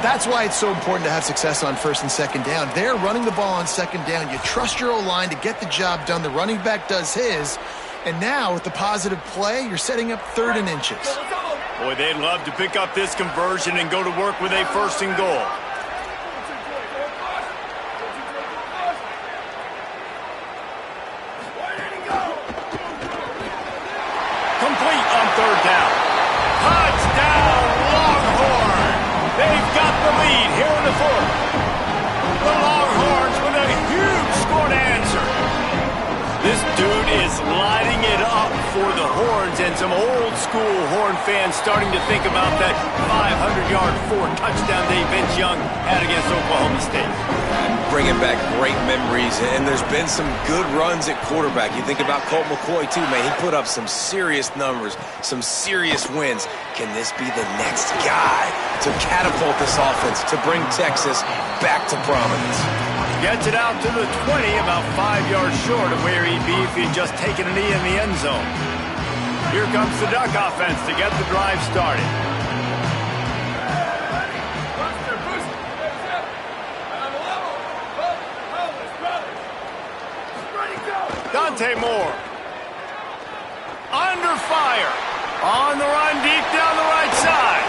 That's why it's so important to have success on 1st and 2nd down. They're running the ball on 2nd down. You trust your O-line to get the job done. The running back does his. And now, with the positive play, you're setting up 3rd and inches. Boy, they'd love to pick up this conversion and go to work with a 1st and goal. Complete on 3rd down. some old school Horn fans starting to think about that 500-yard, 4-touchdown day Vince Young had against Oklahoma State. Bringing back great memories, and there's been some good runs at quarterback. You think about Colt McCoy, too, man. He put up some serious numbers, some serious wins. Can this be the next guy to catapult this offense, to bring Texas back to prominence? Gets it out to the 20, about 5 yards short of where he'd be if he'd just taken a knee in the end zone. Here comes the Duck offense to get the drive started. Dante Moore. Under fire. On the run deep down the right side.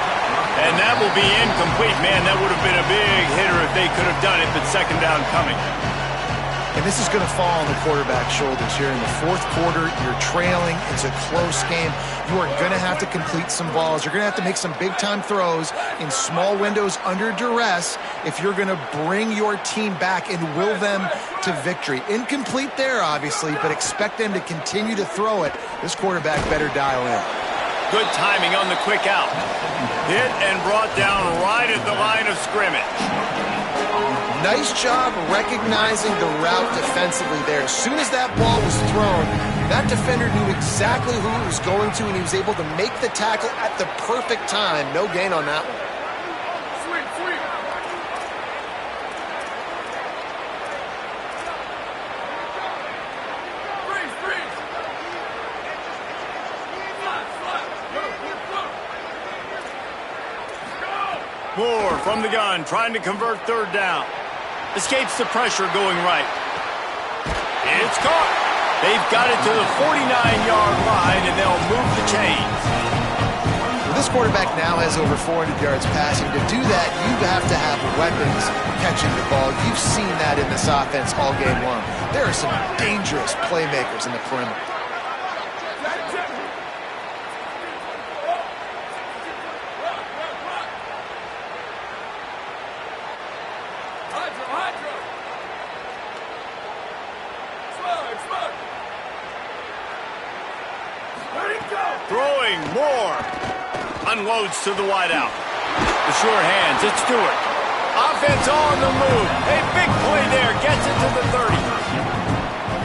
And that will be incomplete. Man, that would have been a big hitter if they could have done it, but second down coming. And this is going to fall on the quarterback's shoulders here in the fourth quarter. You're trailing. It's a close game. You are going to have to complete some balls. You're going to have to make some big-time throws in small windows under duress if you're going to bring your team back and will them to victory. Incomplete there, obviously, but expect them to continue to throw it. This quarterback better dial in. Good timing on the quick out. Hit and brought down right at the line of scrimmage. Nice job recognizing the route defensively there. As soon as that ball was thrown, that defender knew exactly who it was going to, and he was able to make the tackle at the perfect time. No gain on that one. Moore from the gun, trying to convert third down. Escapes the pressure going right. It's caught. They've got it to the 49-yard line, and they'll move the chains. Well, this quarterback now has over 400 yards passing. To do that, you have to have weapons catching the ball. You've seen that in this offense all game long. There are some dangerous playmakers in the perimeter. Throwing Moore. Unloads to the wideout. The sure hands. It's Stewart. Offense on the move. A big play there. Gets it to the 30.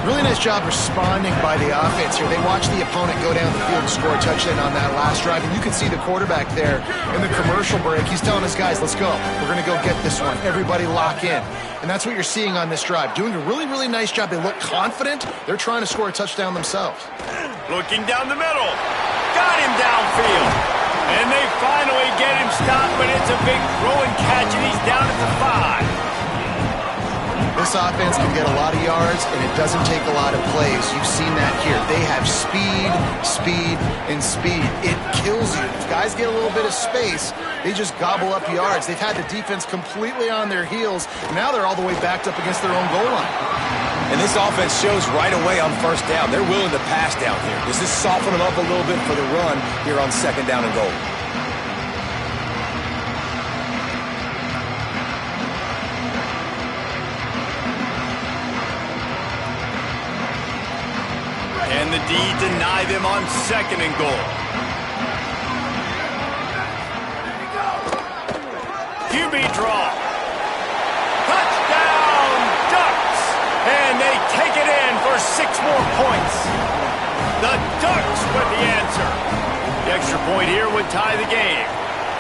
Really nice job responding by the offense here. They watched the opponent go down the field and score a touchdown on that last drive. And you can see the quarterback there in the commercial break. He's telling his guys, let's go. We're going to go get this one. Everybody lock in. And that's what you're seeing on this drive. Doing a really, really nice job. They look confident. They're trying to score a touchdown themselves. Looking down the middle. Got him downfield. And they finally get him stopped, but it's a big throw and catch, and he's down at the 5. This offense can get a lot of yards, and it doesn't take a lot of plays. You've seen that here. They have speed, speed, and speed. It kills you. If guys get a little bit of space, they just gobble up yards. They've had the defense completely on their heels. Now they're all the way backed up against their own goal line. And this offense shows right away on first down. They're willing to pass down here. Does this soften them up a little bit for the run here on second down and goal? And the D deny them on second and goal. QB draw. Touchdown, Ducks! And they take it in for 6 more points. The Ducks with the answer. The extra point here would tie the game.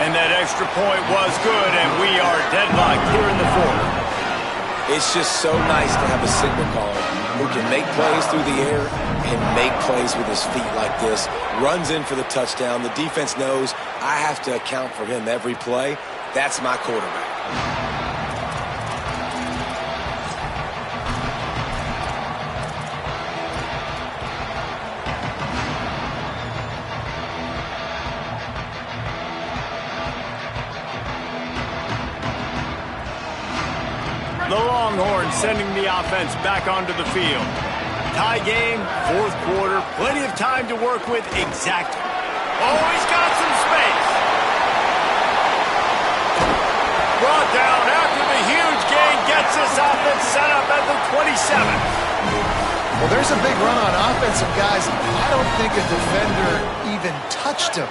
And that extra point was good, and we are deadlocked here in the fourth. It's just so nice to have a signal caller who can make plays through the air and make plays with his feet like this. Runs in for the touchdown. The defense knows I have to account for him every play. That's my quarterback. The Longhorns sending the offense back onto the field. Tie game, fourth quarter, plenty of time to work with exactly. Oh, he's got some space. Brought down after the huge gain gets this offense set up at the 27. Well, there's a big run on offense, and guys, I don't think a defender even touched him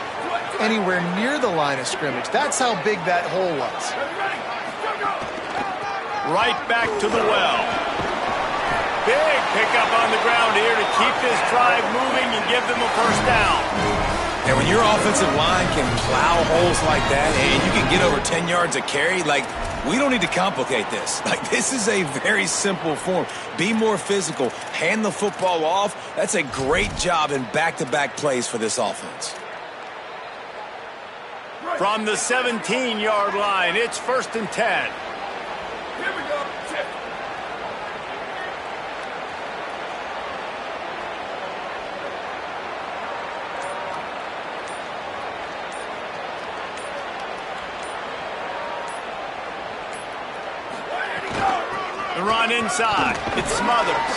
anywhere near the line of scrimmage. That's how big that hole was. Right back to the well. Big pickup on the ground here to keep this drive moving and give them a first down. And when your offensive line can plow holes like that and you can get over 10 yards a carry, like, we don't need to complicate this. Like, this is a very simple form. Be more physical. Hand the football off. That's a great job in back-to-back plays for this offense. From the 17-yard line, it's 1st and 10. Here we go. The run inside. It smothers.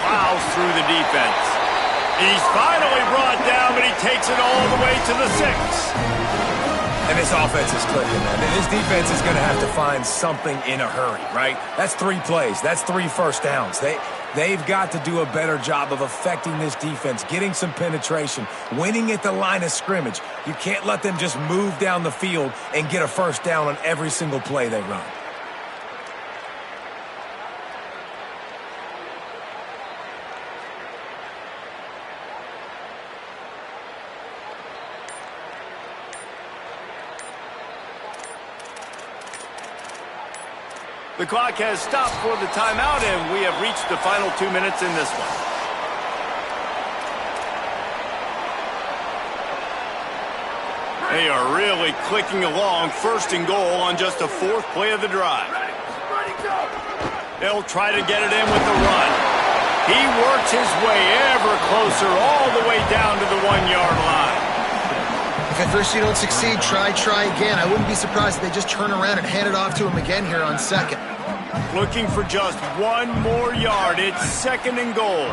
Plows through the defense. He's finally brought down, but he takes it all the way to the 6. And this offense is clicking, man. And this defense is going to have to find something in a hurry, right? That's 3 plays. That's 3 first downs. They've got to do a better job of affecting this defense, getting some penetration, winning at the line of scrimmage. You can't let them just move down the field and get a first down on every single play they run. The clock has stopped for the timeout, and we have reached the final 2 minutes in this one. They are really clicking along, 1st and goal on just the 4th play of the drive. They'll try to get it in with the run. He works his way ever closer all the way down to the 1-yard line. If at first you don't succeed, try again. I wouldn't be surprised if they just turn around and hand it off to him again here on 2nd. Looking for just 1 more yard. It's 2nd and goal.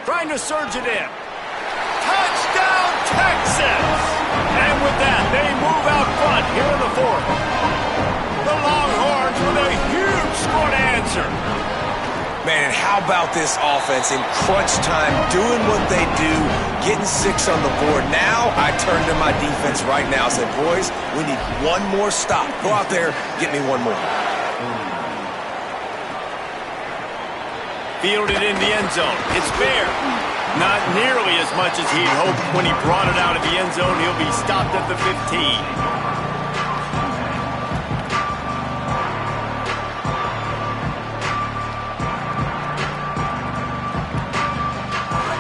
Trying to surge it in. Touchdown, Texas! And with that, they move out front here in the 4th. The Longhorns with a huge score to answer. Man, and how about this offense in crunch time, doing what they do, getting 6 on the board. Now I turn to my defense right now and say, boys, we need 1 more stop. Go out there, get me 1 more. Fielded in the end zone. It's fair. Not nearly as much as he'd hoped when he brought it out of the end zone. He'll be stopped at the 15.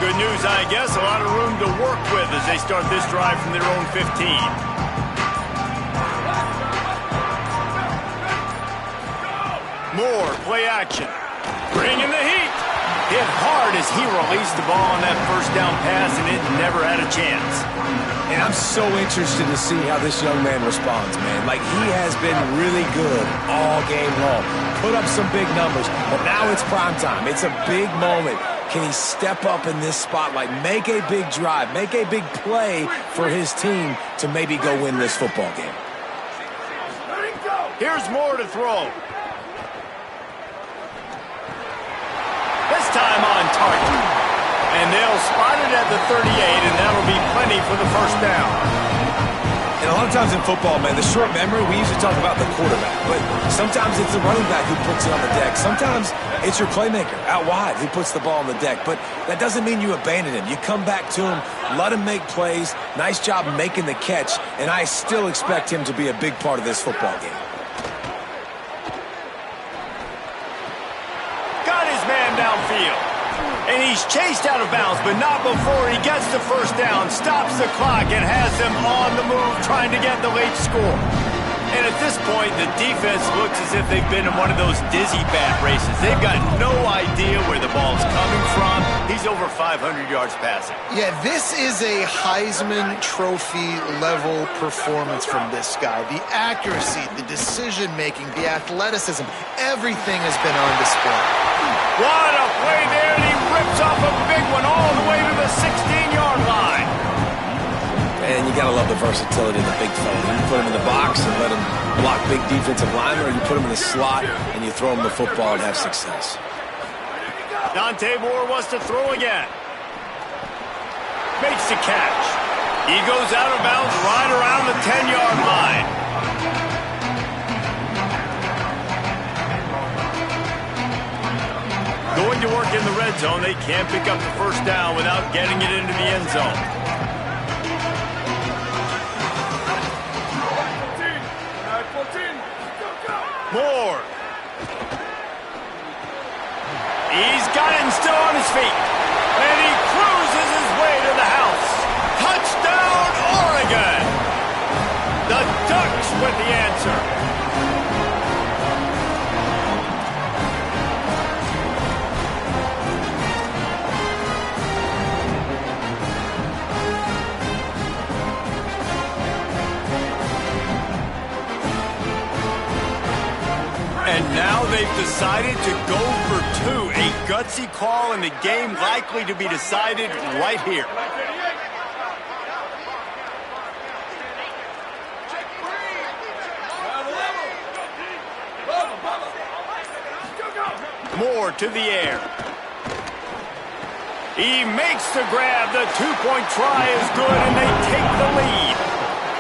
Good news, I guess. A lot of room to work with as they start this drive from their own 15. More play action. Bringing the heat. Hit hard as he released the ball on that first down pass, and it never had a chance. And I'm so interested to see how this young man responds, man. Like, he has been really good all game long. Put up some big numbers, but now it's prime time. It's a big moment. Can he step up in this spotlight, make a big drive, make a big play for his team to maybe go win this football game? Here's more to throw. This time on target. And they'll spot it at the 38, and that'll be plenty for the first down. And a lot of times in football, man, the short memory, we usually talk about the quarterback. But sometimes it's the running back who puts it on the deck. Sometimes it's your playmaker out wide who puts the ball on the deck. But that doesn't mean you abandon him. You come back to him, let him make plays. Nice job making the catch. And I still expect him to be a big part of this football game. Downfield. And he's chased out of bounds, but not before he gets the first down, stops the clock, and has them on the move trying to get the late score. And at this point, the defense looks as if they've been in one of those dizzy bat races. They've got no idea where the ball's coming from. He's He's over 500 yards passing. Yeah, this is a Heisman Trophy level performance from this guy. The accuracy, the decision-making, the athleticism, everything has been on display. What a play there, and he rips off a big one all the way to the 16-yard line. And you got to love the versatility of the big fella. You put him in the box and let him block big defensive linemen, or you put him in the slot and you throw him the football and have success. Dante Moore wants to throw again. Makes the catch. He goes out of bounds right around the 10-yard line. Going to work in the red zone. They can't pick up the first down without getting it into the end zone. Moore. He's got him still on his feet. And he cruises his way to the house. Touchdown, Oregon! The Ducks with the answer. And now they've decided to go for two. A gutsy call, and the game likely to be decided right here. Moore to the air. He makes the grab. The two-point try is good, and they take the lead.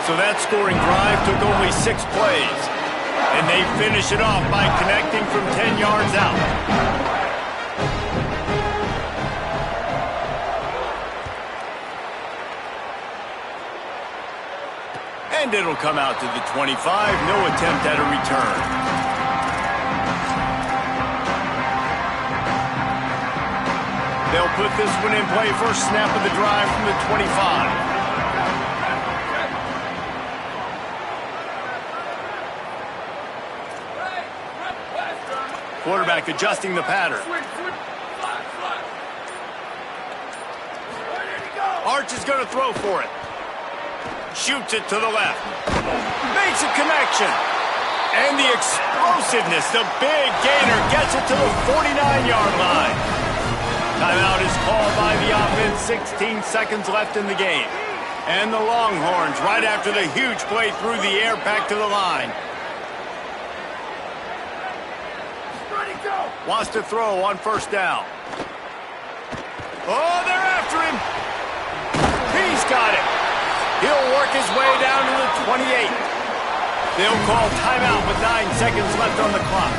So that scoring drive took only 6 plays. And they finish it off by connecting from 10 yards out. And it'll come out to the 25. No attempt at a return. They'll put this one in play. First snap of the drive from the 25. Quarterback adjusting the pattern. Arch is going to throw for it. Shoots it to the left. Makes a connection. And the explosiveness, the big gainer, gets it to the 49-yard line. Timeout is called by the offense. 16 seconds left in the game. And the Longhorns, right after the huge play through the air, back to the line. Wants to throw on first down. Oh, they're after him. He's got it. He'll work his way down to the 28. They'll call timeout with 9 seconds left on the clock.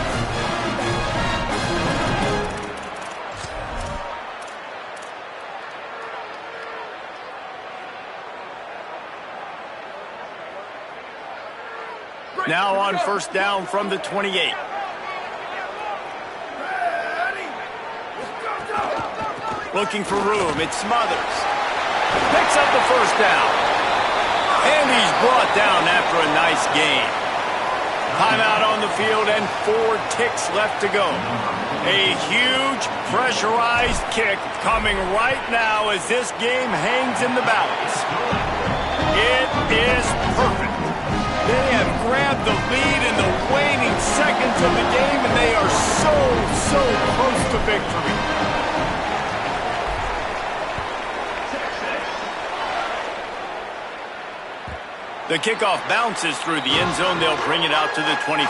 Now on first down from the 28. Looking for room. It's Smothers. Picks up the first down. And he's brought down after a nice gain. Timeout on the field and 4 ticks left to go. A huge pressurized kick coming right now as this game hangs in the balance. It is perfect. They have grabbed the lead in the waning seconds of the game, and they are so close to victory. The kickoff bounces through the end zone. They'll bring it out to the 25.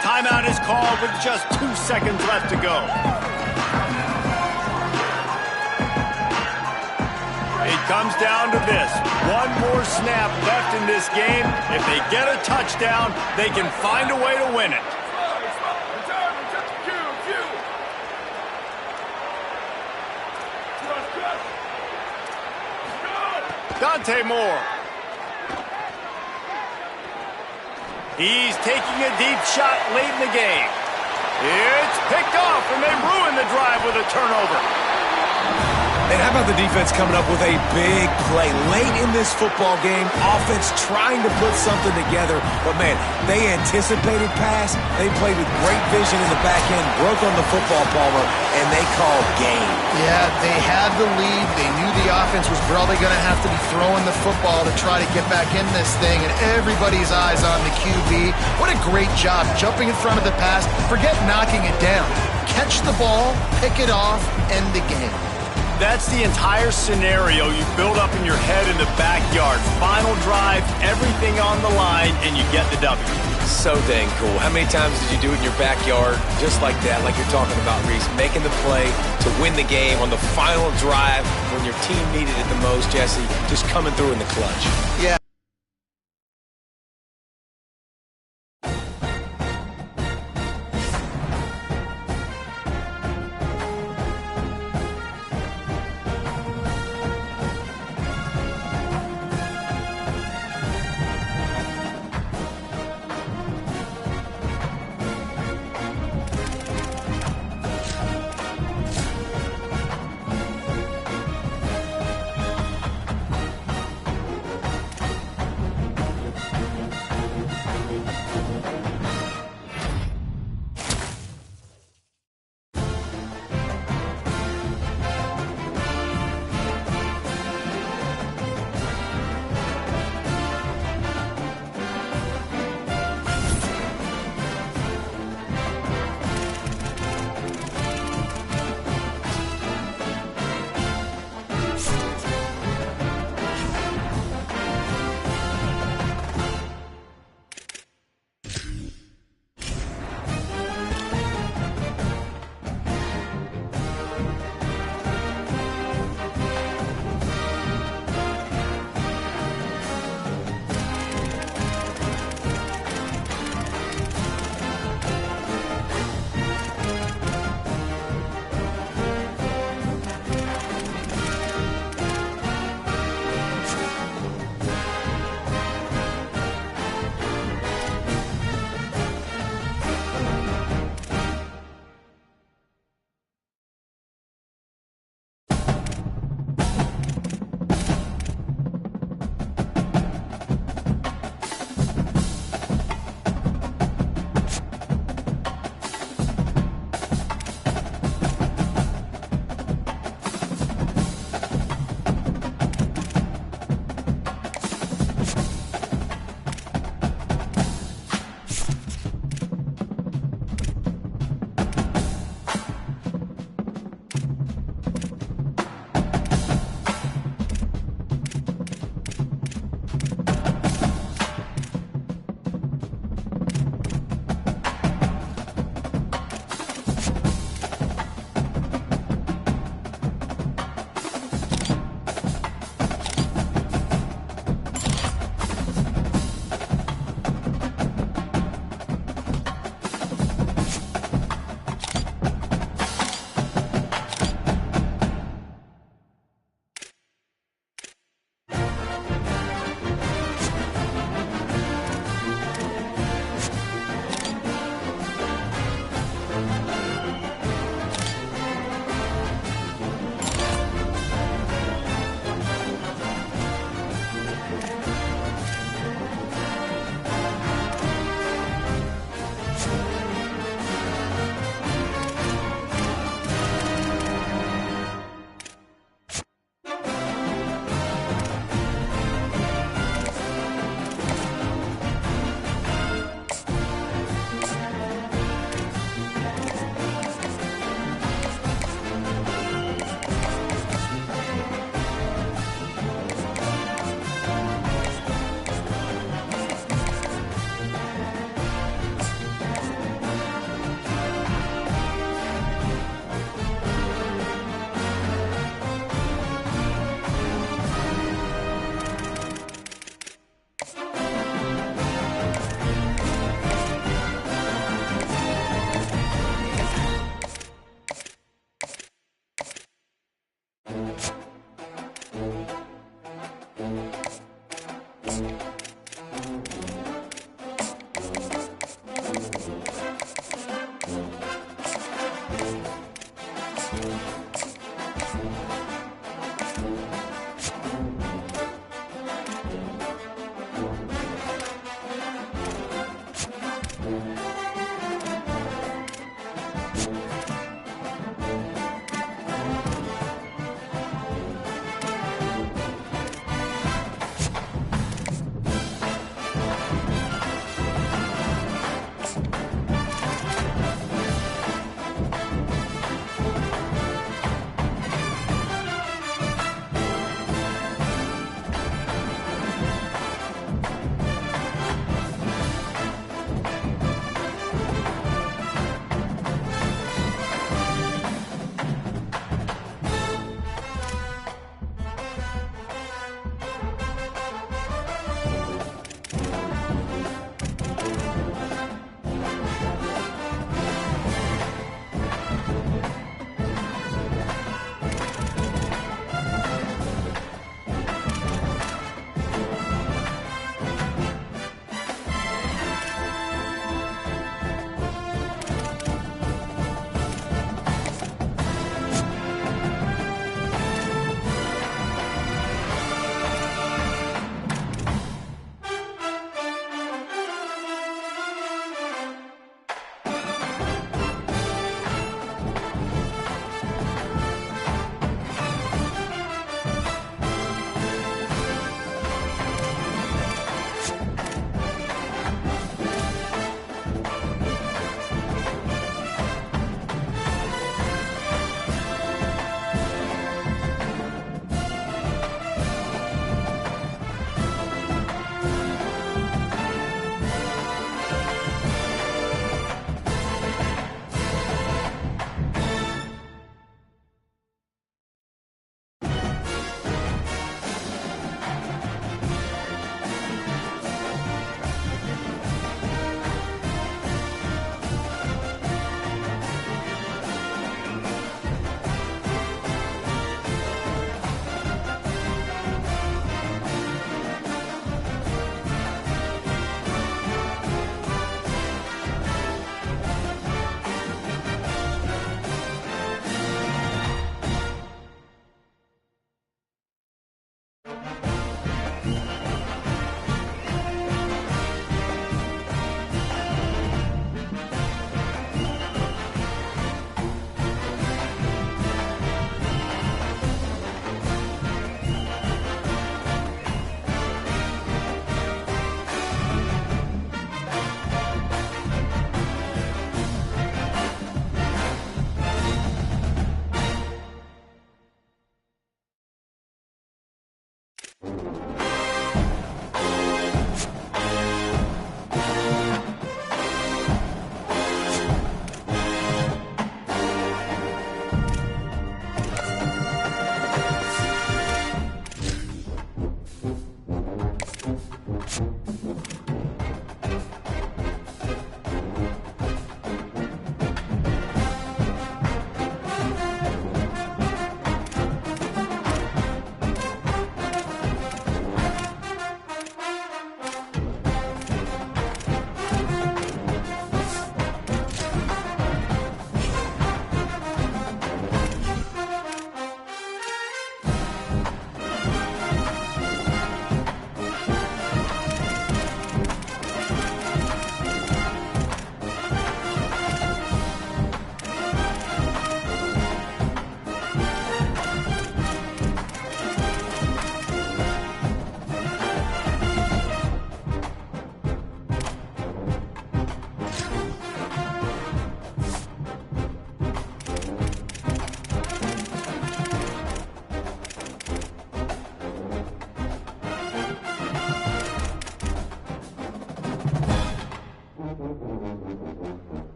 Timeout is called with just 2 seconds left to go. It comes down to this. One more snap left in this game. If they get a touchdown, they can find a way to win it. Dante Moore. He's taking a deep shot late in the game. It's picked off, and they ruin the drive with a turnover. And how about the defense coming up with a big play late in this football game? Offense trying to put something together, but man, they anticipated pass. They played with great vision in the back end, broke on the football, Palmer, and they called game. Yeah, they had the lead. They knew the offense was probably going to have to be throwing the football to try to get back in this thing, and everybody's eyes on the QB. What a great job jumping in front of the pass. Forget knocking it down. Catch the ball, pick it off, end the game. That's the entire scenario you build up in your head in the backyard. Final drive, everything on the line, and you get the W. So dang cool. How many times did you do it in your backyard just like that, like you're talking about, Reese? Making the play to win the game on the final drive when your team needed it the most, Jesse, just coming through in the clutch. Yeah.